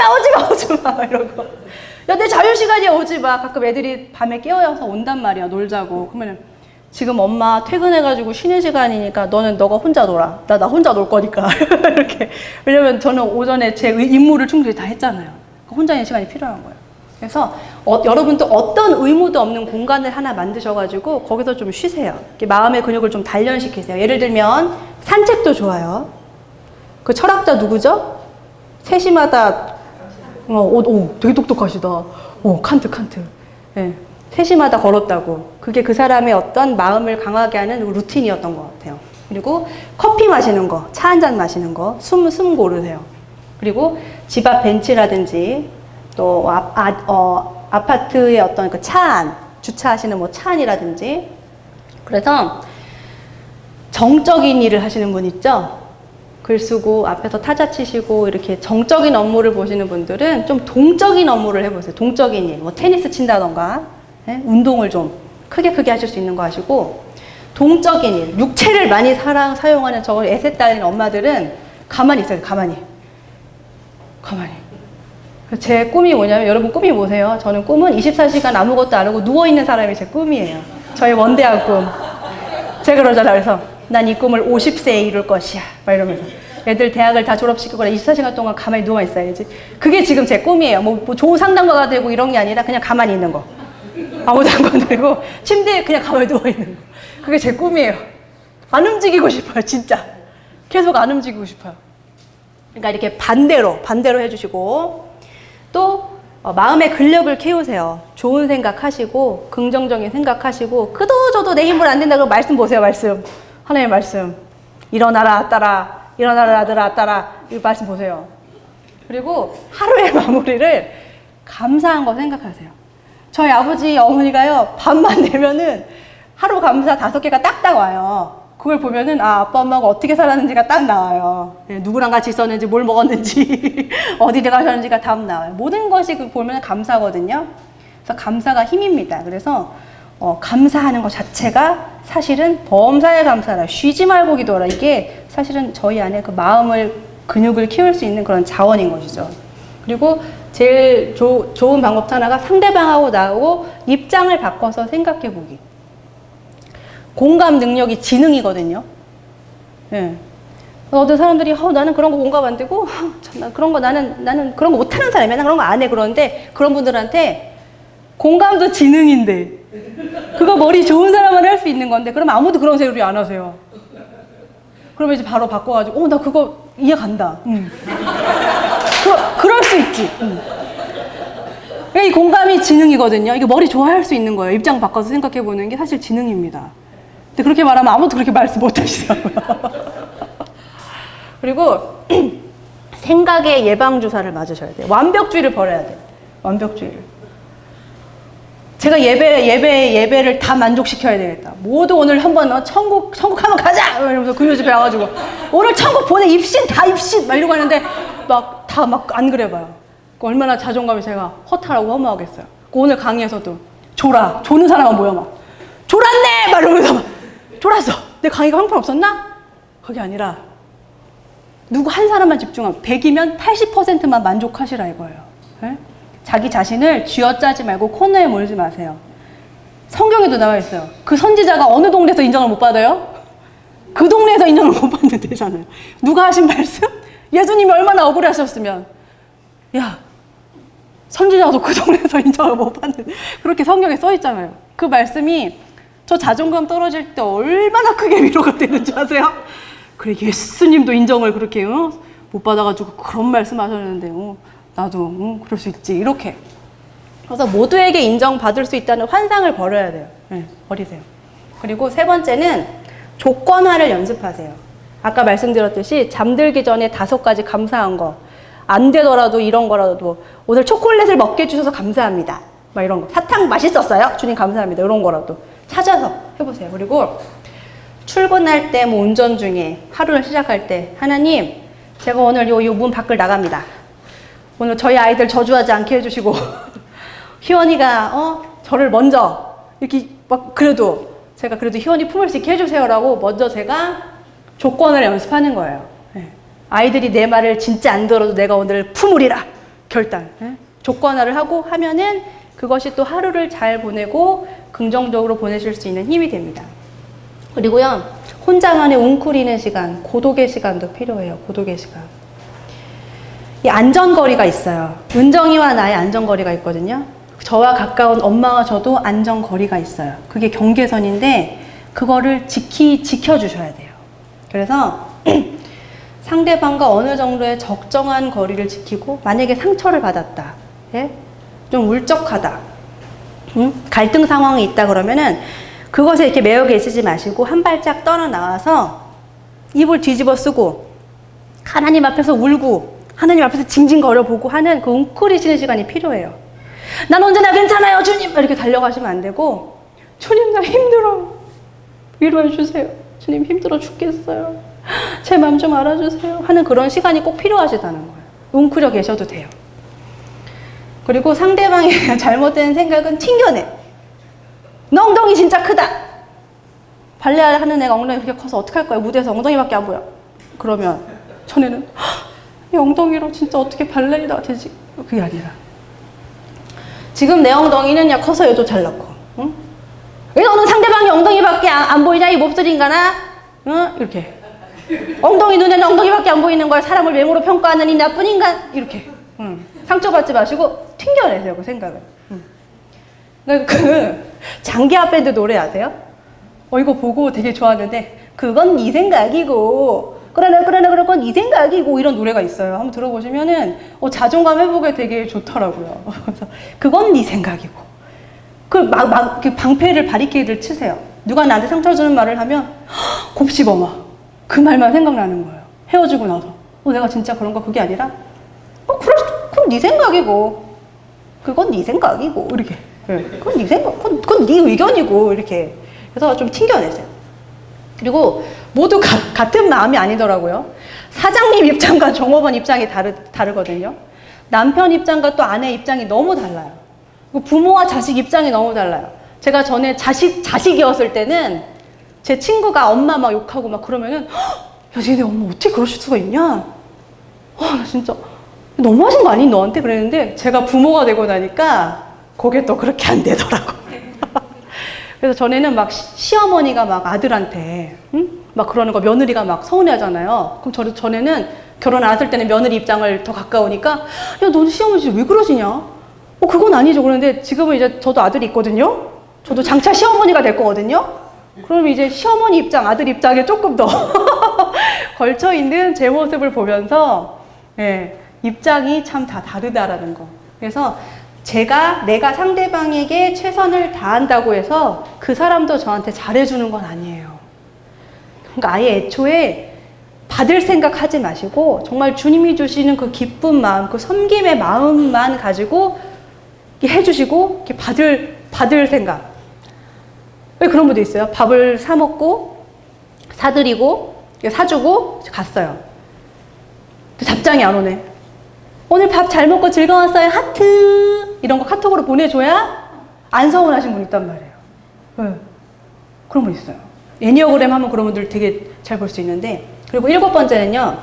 마. 이러고. 야, 내 자유시간이야, 오지 마. 가끔 애들이 밤에 깨어서 온단 말이야, 놀자고. 그러면 지금 엄마 퇴근해가지고 쉬는 시간이니까 너가 혼자 놀아. 나 혼자 놀 거니까. 이렇게. 왜냐면 저는 오전에 제 임무를 충분히 다 했잖아요. 혼자 있는 시간이 필요한 거예요. 그래서 여러분도 어떤 의무도 없는 공간을 하나 만드셔가지고 거기서 좀 쉬세요. 이렇게 마음의 근육을 좀 단련시키세요. 예를 들면 산책도 좋아요. 그 철학자 누구죠? 세시마다 되게 똑똑하시다. 칸트. 예. 세시마다 걸었다고. 그게 그 사람의 어떤 마음을 강하게 하는 루틴이었던 것 같아요. 그리고 커피 마시는 거, 차 한 잔 마시는 거, 숨 고르세요. 그리고 집 앞 벤치라든지 또 아파트의 어떤 그 차 안, 주차하시는 뭐 차 안이라든지. 그래서 정적인 일을 하시는 분 있죠? 글 쓰고 앞에서 타자 치시고 이렇게 정적인 업무를 보시는 분들은 좀 동적인 업무를 해보세요. 동적인 일, 뭐 테니스 친다던가, 예? 운동을 좀 크게 하실 수 있는 거 하시고, 동적인 일, 육체를 많이 사용하는 저걸 에셋 달린 엄마들은 가만히 있어요. 가만히. 제 꿈이 뭐냐면, 여러분 꿈이 뭐세요? 저는 꿈은 24시간 아무것도 안 하고 누워있는 사람이 제 꿈이에요. 저의 원대한 꿈. 제가 그러잖아요. 그래서 난 이 꿈을 50세에 이룰 것이야. 막 이러면서. 애들 대학을 다 졸업시키거나 24시간 동안 가만히 누워 있어야지. 그게 지금 제 꿈이에요. 뭐 좋은 상담가가 되고 이런 게 아니라 그냥 가만히 있는 거. 아무도 안 건드리고 침대에 그냥 가만히 누워 있는 거. 그게 제 꿈이에요. 안 움직이고 싶어요. 진짜. 계속 안 움직이고 싶어요. 그러니까 이렇게 반대로 해주시고, 또 마음의 근력을 키우세요. 좋은 생각하시고 긍정적인 생각하시고, 그도저도 내 힘으로 안 된다고 말씀 보세요. 말씀. 하나님의 말씀. 일어나라 따라, 일어나라 아들아 따라, 이 말씀 보세요. 그리고 하루의 마무리를 감사한 거 생각하세요. 저희 아버지 어머니가요, 밤만 되면은 하루 감사 5개가 딱딱 와요. 그걸 보면은 아빠 엄마가 어떻게 살았는지가 딱 나와요. 누구랑 같이 있었는지, 뭘 먹었는지, 어디 가셨는지가 다 나와요. 모든 것이 보면 감사거든요. 그래서 감사가 힘입니다. 그래서 감사하는 것 자체가 사실은 범사에 감사라, 쉬지 말고 기도하라, 이게 사실은 저희 안에 그 마음을, 근육을 키울 수 있는 그런 자원인 것이죠. 그리고 제일 좋은 방법 하나가 상대방하고 나하고 입장을 바꿔서 생각해 보기. 공감 능력이 지능이거든요. 예. 어떤 사람들이 나는 그런 거 공감 안 되고 난 그런 거 나는 그런 거 못하는 사람이야. 난 그런 거 안 해. 그러는데 그런 분들한테 공감도 지능인데 그거 머리 좋은 사람만 할 수 있는 건데, 그러면 아무도 그런 소리 안 하세요. 그러면 이제 바로 바꿔가지고 나 그거 이해 간다. 그럴 수 있지. 이 공감이 지능이거든요. 이게 머리 좋아할 수 있는 거예요. 입장 바꿔서 생각해 보는 게 사실 지능입니다. 근데 그렇게 말하면 아무도 그렇게 말씀 못 하시더라고요. 그리고 생각의 예방주사를 맞으셔야 돼요. 완벽주의를 버려야 돼요. 완벽주의를. 제가 예배를 다 만족시켜야 되겠다. 모두 오늘 한번 천국 한번 가자! 이러면서 금요집에 와가지고 오늘 천국 보내, 입신! 막 이러고 하는데 다 안 그래 봐요. 얼마나 자존감이 제가 허탈하고 허무하겠어요. 오늘 강의에서도 조는 사람만 모여 막 졸았네! 막 이러면서 막 졸았어! 내 강의가 형편없었나? 그게 아니라 누구 한 사람만 집중하면 100이면 80%만 만족하시라 이거예요. 네? 자기 자신을 쥐어짜지 말고 코너에 몰지 마세요. 성경에도 나와 있어요. 그 선지자가 어느 동네에서 인정을 못 받아요? 그 동네에서 인정을 못 받는 데잖아요. 누가 하신 말씀? 예수님이 얼마나 억울하셨으면, 야, 선지자도 그 동네에서 인정을 못 받는, 그렇게 성경에 써 있잖아요. 그 말씀이 저 자존감 떨어질 때 얼마나 크게 위로가 되는지 아세요? 그래, 예수님도 인정을 그렇게 못 받아가지고 그런 말씀 하셨는데 나도 그럴 수 있지, 이렇게. 그래서 모두에게 인정받을 수 있다는 환상을 버려야 돼요. 네, 버리세요. 그리고 세 번째는 조건화를 연습하세요. 아까 말씀드렸듯이 잠들기 전에 5가지 감사한 거, 안 되더라도 이런 거라도, 오늘 초콜릿을 먹게 해주셔서 감사합니다, 막 이런 거. 사탕 맛있었어요? 주님 감사합니다, 이런 거라도 찾아서 해보세요. 그리고 출근할 때, 뭐 운전 중에, 하루를 시작할 때, 하나님, 제가 오늘 요 문 밖을 나갑니다. 오늘 저희 아이들 저주하지 않게 해주시고, 희원이가 저를 먼저 이렇게 막 제가 그래도 희원이 품을 수 있게 해주세요라고 먼저 제가 조건을 연습하는 거예요. 네. 아이들이 내 말을 진짜 안 들어도 내가 오늘 품으리라 결단. 네. 조건화를 하고 하면은 그것이 또 하루를 잘 보내고 긍정적으로 보내실 수 있는 힘이 됩니다. 그리고요, 혼자만의 웅크리는 시간, 고독의 시간도 필요해요. 고독의 시간. 이 안전거리가 있어요. 은정이와 나의 안전거리가 있거든요. 저와 가까운 엄마와 저도 안전거리가 있어요. 그게 경계선인데 그거를 지켜주셔야 돼요. 그래서 상대방과 어느 정도의 적정한 거리를 지키고, 만약에 상처를 받았다, 예? 좀 울적하다, 갈등 상황이 있다 그러면은 그것에 이렇게 매여 계시지 마시고 한 발짝 떠나 나와서 입을 뒤집어 쓰고 하나님 앞에서 울고 하나님 앞에서 징징거려 보고 하는 그 웅크리시는 시간이 필요해요. 난 언제나 괜찮아요 주님, 이렇게 달려가시면 안 되고, 주님 나 힘들어, 위로해 주세요. 주님 힘들어 죽겠어요. 제 마음 좀 알아주세요 하는 그런 시간이 꼭 필요하시다는 거예요. 웅크려 계셔도 돼요. 그리고 상대방의 잘못된 생각은 튕겨내. 너 엉덩이 진짜 크다. 발레 하는 애가 엉덩이 그렇게 커서 어떡할 거야. 무대에서 엉덩이밖에 안 보여. 그러면 전에는 이 엉덩이로 진짜 어떻게 발레리나가 되지? 그게 아니라 지금 내 엉덩이는 야 커서 얘도 잘났고, 응? 왜 너는 상대방이 엉덩이밖에 안 보이냐 이 몹쓸 인간아? 응? 이렇게 엉덩이 눈에는 엉덩이밖에 안 보이는 걸 사람을 외모로 평가하는 이 나쁜 인간 이렇게, 응. 상처받지 마시고 튕겨내세요 그 생각을. 그 장기하 밴드 노래 아세요? 이거 보고 되게 좋아하는데 그건 네 생각이고 그러나 그건 네 생각이고 이런 노래가 있어요. 한번 들어보시면은 자존감 회복에 되게 좋더라고요. 그래서 그건 네 생각이고 그 방패를 바리케이드를 치세요. 누가 나한테 상처 주는 말을 하면 곱씹어 막 그 말만 생각나는 거예요. 헤어지고 나서 내가 진짜 그런 거 그게 아니라 그래 그건 네 생각이고 그건 네 생각이고 이렇게 그건 네 생각 그건 네 의견이고 이렇게 그래서 좀 튕겨내세요. 그리고 모두 같은 마음이 아니더라고요. 사장님 입장과 종업원 입장이 다르거든요. 남편 입장과 또 아내 입장이 너무 달라요. 부모와 자식 입장이 너무 달라요. 제가 전에 자식이었을 때는 제 친구가 엄마 막 욕하고 막 그러면은 야, 쟤네 엄마 어떻게 그러실 수가 있냐? 나 진짜 너무하신 거 아니 너한테? 그랬는데 제가 부모가 되고 나니까 그게 또 그렇게 안 되더라고. 그래서 전에는 막 시어머니가 막 아들한테 막 그러는 거 며느리가 막 서운해하잖아요. 그럼 전에는 결혼 안 했을 때는 며느리 입장을 더 가까우니까 야 너는 시어머니 왜 그러시냐? 그건 아니죠. 그런데 지금은 이제 저도 아들이 있거든요. 저도 장차 시어머니가 될 거거든요. 그럼 이제 시어머니 입장, 아들 입장에 조금 더 걸쳐있는 제 모습을 보면서 입장이 참 다 다르다라는 거. 그래서 내가 상대방에게 최선을 다한다고 해서 그 사람도 저한테 잘해주는 건 아니에요. 그러니까 아예 애초에 받을 생각 하지 마시고 정말 주님이 주시는 그 기쁜 마음, 그 섬김의 마음만 가지고 해주시고 받을 생각. 왜 그런 분도 있어요? 밥을 사 먹고 사드리고 사주고 갔어요. 답장이 안 오네. 오늘 밥 잘 먹고 즐거웠어요. 하트 이런 거 카톡으로 보내줘야 안 서운하신 분 있단 말이에요. 네. 그런 분 있어요. 애니어그램 하면 그런 분들 되게 잘 볼 수 있는데 그리고 7번째는요.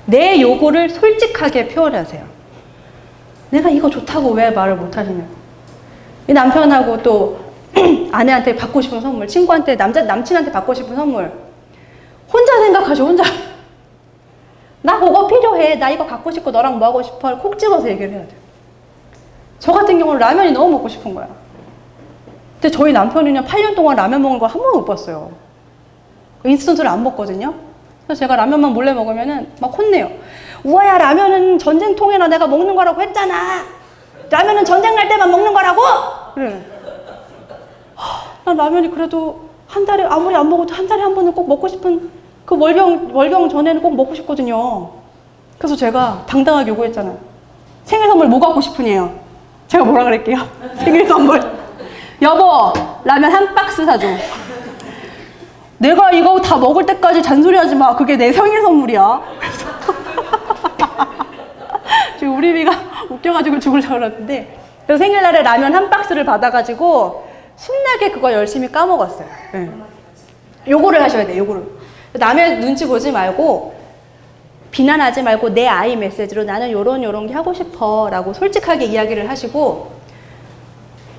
내 요구를 솔직하게 표현하세요. 내가 이거 좋다고 왜 말을 못 하시냐고. 이 남편하고 또 아내한테 받고 싶은 선물, 친구한테, 남친한테 받고 싶은 선물. 혼자 생각하죠, 혼자. 나 그거 필요해. 나 이거 갖고 싶고 너랑 뭐 하고 싶어. 콕 집어서 얘기를 해야 돼요. 저 같은 경우는 라면이 너무 먹고 싶은 거야. 근데 저희 남편은요, 8년 동안 라면 먹는 거 한 번도 못 봤어요. 인스턴트를 안 먹거든요. 그래서 제가 라면만 몰래 먹으면은 막 혼내요. 우아야, 라면은 전쟁통에나 내가 먹는 거라고 했잖아. 라면은 전쟁 날 때만 먹는 거라고? 그래. 난 라면이 그래도 한 달에 아무리 안 먹어도 한 달에 한 번은 꼭 먹고 싶은 그 월경 전에는 꼭 먹고 싶거든요. 그래서 제가 당당하게 요구했잖아요. 생일 선물 뭐 갖고 싶으냐요? 제가 뭐라 그럴게요? 생일 선물. 여보, 라면 한 박스 사줘. 내가 이거 다 먹을 때까지 잔소리하지 마. 그게 내 생일 선물이야. 지금 우리 비가 웃겨가지고 죽으려고 그러는데 그래서 생일날에 라면 한 박스를 받아가지고 신나게 그거 열심히 까먹었어요. 네. 요거를 하셔야 돼요. 요거를. 남의 눈치 보지 말고 비난하지 말고 내 아이 메시지로 나는 요런 게 하고 싶어 라고 솔직하게 이야기를 하시고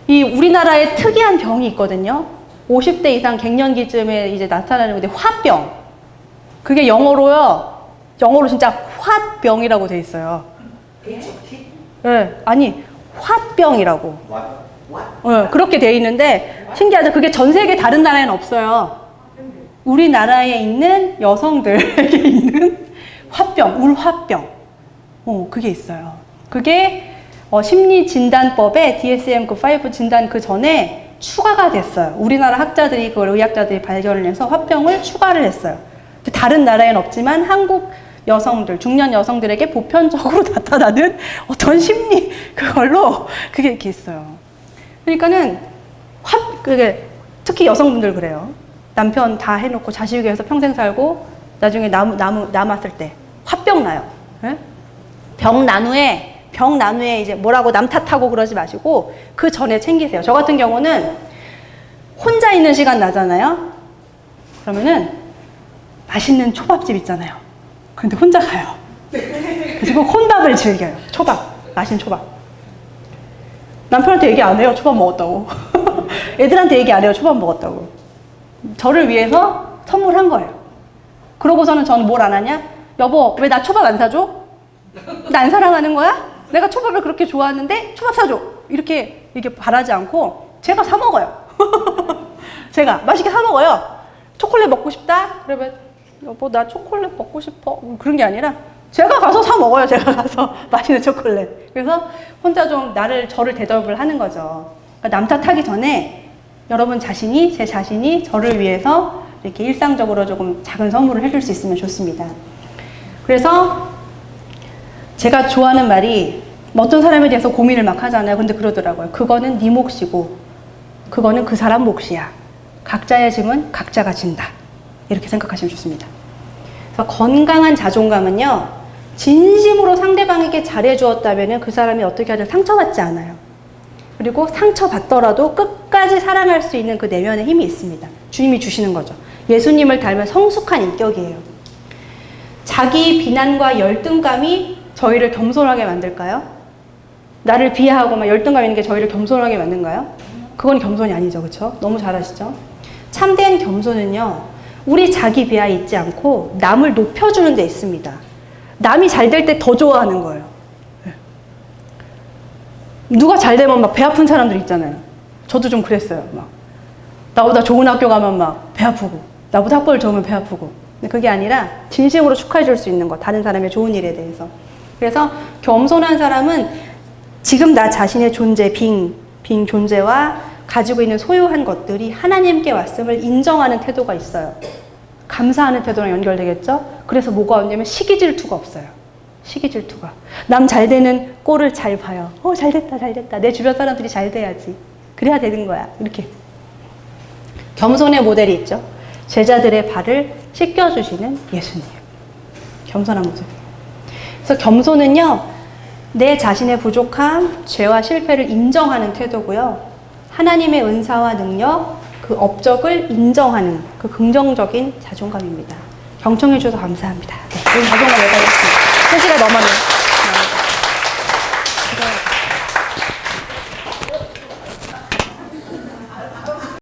이 우리나라에 특이한 병이 있거든요. 50대 이상 갱년기쯤에 이제 나타나는 건데 화병. 그게 영어로 진짜 화병이라고 돼 있어요. 네, 아니 화병이라고. 네, 그렇게 돼 있는데 신기하죠. 그게 전 세계 다른 나라에는 없어요. 우리나라에 있는 여성들에게 있는 화병, 울화병. 그게 있어요. 그게 심리진단법에 DSM-5 진단 그 전에 추가가 됐어요. 우리나라 학자들이, 그걸 의학자들이 발견을 해서 화병을 추가를 했어요. 다른 나라에는 없지만 한국 여성들, 중년 여성들에게 보편적으로 나타나는 어떤 심리, 그걸로 그게 이렇게 있어요. 그러니까는 그게 특히 여성분들 그래요. 남편 다 해놓고 자식 위해서 평생 살고 나중에 남았을 때 화병 나요. 예? 병 나누에 이제 뭐라고 남 탓하고 그러지 마시고 그 전에 챙기세요. 저 같은 경우는 혼자 있는 시간 나잖아요. 그러면은 맛있는 초밥집 있잖아요. 근데 혼자 가요. 그리고 혼밥을 즐겨요. 초밥, 맛있는 초밥. 남편한테 얘기 안 해요. 초밥 먹었다고. 애들한테 얘기 안 해요. 초밥 먹었다고. 저를 위해서 선물한 거예요. 그러고서는 저는 뭘 안 하냐? 여보, 왜 나 초밥 안 사줘? 나 안 사랑하는 거야? 내가 초밥을 그렇게 좋아하는데 초밥 사줘. 이렇게 바라지 않고 제가 사 먹어요. 제가 맛있게 사 먹어요. 초콜릿 먹고 싶다? 그러면 여보, 나 초콜릿 먹고 싶어. 그런 게 아니라 제가 가서 사 먹어요. 제가 가서 맛있는 초콜릿. 그래서 혼자 좀 저를 대접을 하는 거죠. 그러니까 남 탓하기 전에 여러분 제 자신이 저를 위해서 이렇게 일상적으로 조금 작은 선물을 해줄 수 있으면 좋습니다. 그래서 제가 좋아하는 말이 어떤 사람에 대해서 고민을 막 하잖아요. 근데 그러더라고요. 그거는 네 몫이고 그거는 그 사람 몫이야. 각자의 짐은 각자가 진다. 이렇게 생각하시면 좋습니다. 그래서 건강한 자존감은요, 진심으로 상대방에게 잘해주었다면 그 사람이 어떻게 하든 상처받지 않아요. 그리고 상처받더라도 끝까지 사랑할 수 있는 그 내면의 힘이 있습니다. 주님이 주시는 거죠. 예수님을 닮은 성숙한 인격이에요. 자기 비난과 열등감이 저희를 겸손하게 만들까요? 나를 비하하고 막 열등감 있는 게 저희를 겸손하게 만든가요? 그건 겸손이 아니죠. 그렇죠? 너무 잘 아시죠? 참된 겸손은요, 우리 자기 비하에 있지 않고 남을 높여주는 데 있습니다. 남이 잘 될 때 더 좋아하는 거예요. 누가 잘 되면 막 배 아픈 사람들 있잖아요. 저도 좀 그랬어요. 막 나보다 좋은 학교 가면 막 배 아프고, 나보다 학벌 좋으면 배 아프고. 근데 그게 아니라 진심으로 축하해 줄 수 있는 거, 다른 사람의 좋은 일에 대해서. 그래서 겸손한 사람은 지금 나 자신의 존재, 빙 존재와 가지고 있는 소유한 것들이 하나님께 왔음을 인정하는 태도가 있어요. 감사하는 태도랑 연결되겠죠? 그래서 뭐가 없냐면 시기질투가 없어요. 시기질투가. 남 잘 되는 꼴을 잘 봐요. 잘 됐다, 잘 됐다. 내 주변 사람들이 잘 돼야지. 그래야 되는 거야. 이렇게. 겸손의 모델이 있죠. 제자들의 발을 씻겨주시는 예수님. 겸손한 모습. 그래서 겸손은요, 내 자신의 부족함, 죄와 실패를 인정하는 태도고요. 하나님의 은사와 능력, 그 업적을 인정하는 그 긍정적인 자존감입니다. 경청해 주셔서 감사합니다. 오늘 자존감 여기까지 했습니다. 3시간 넘었네요.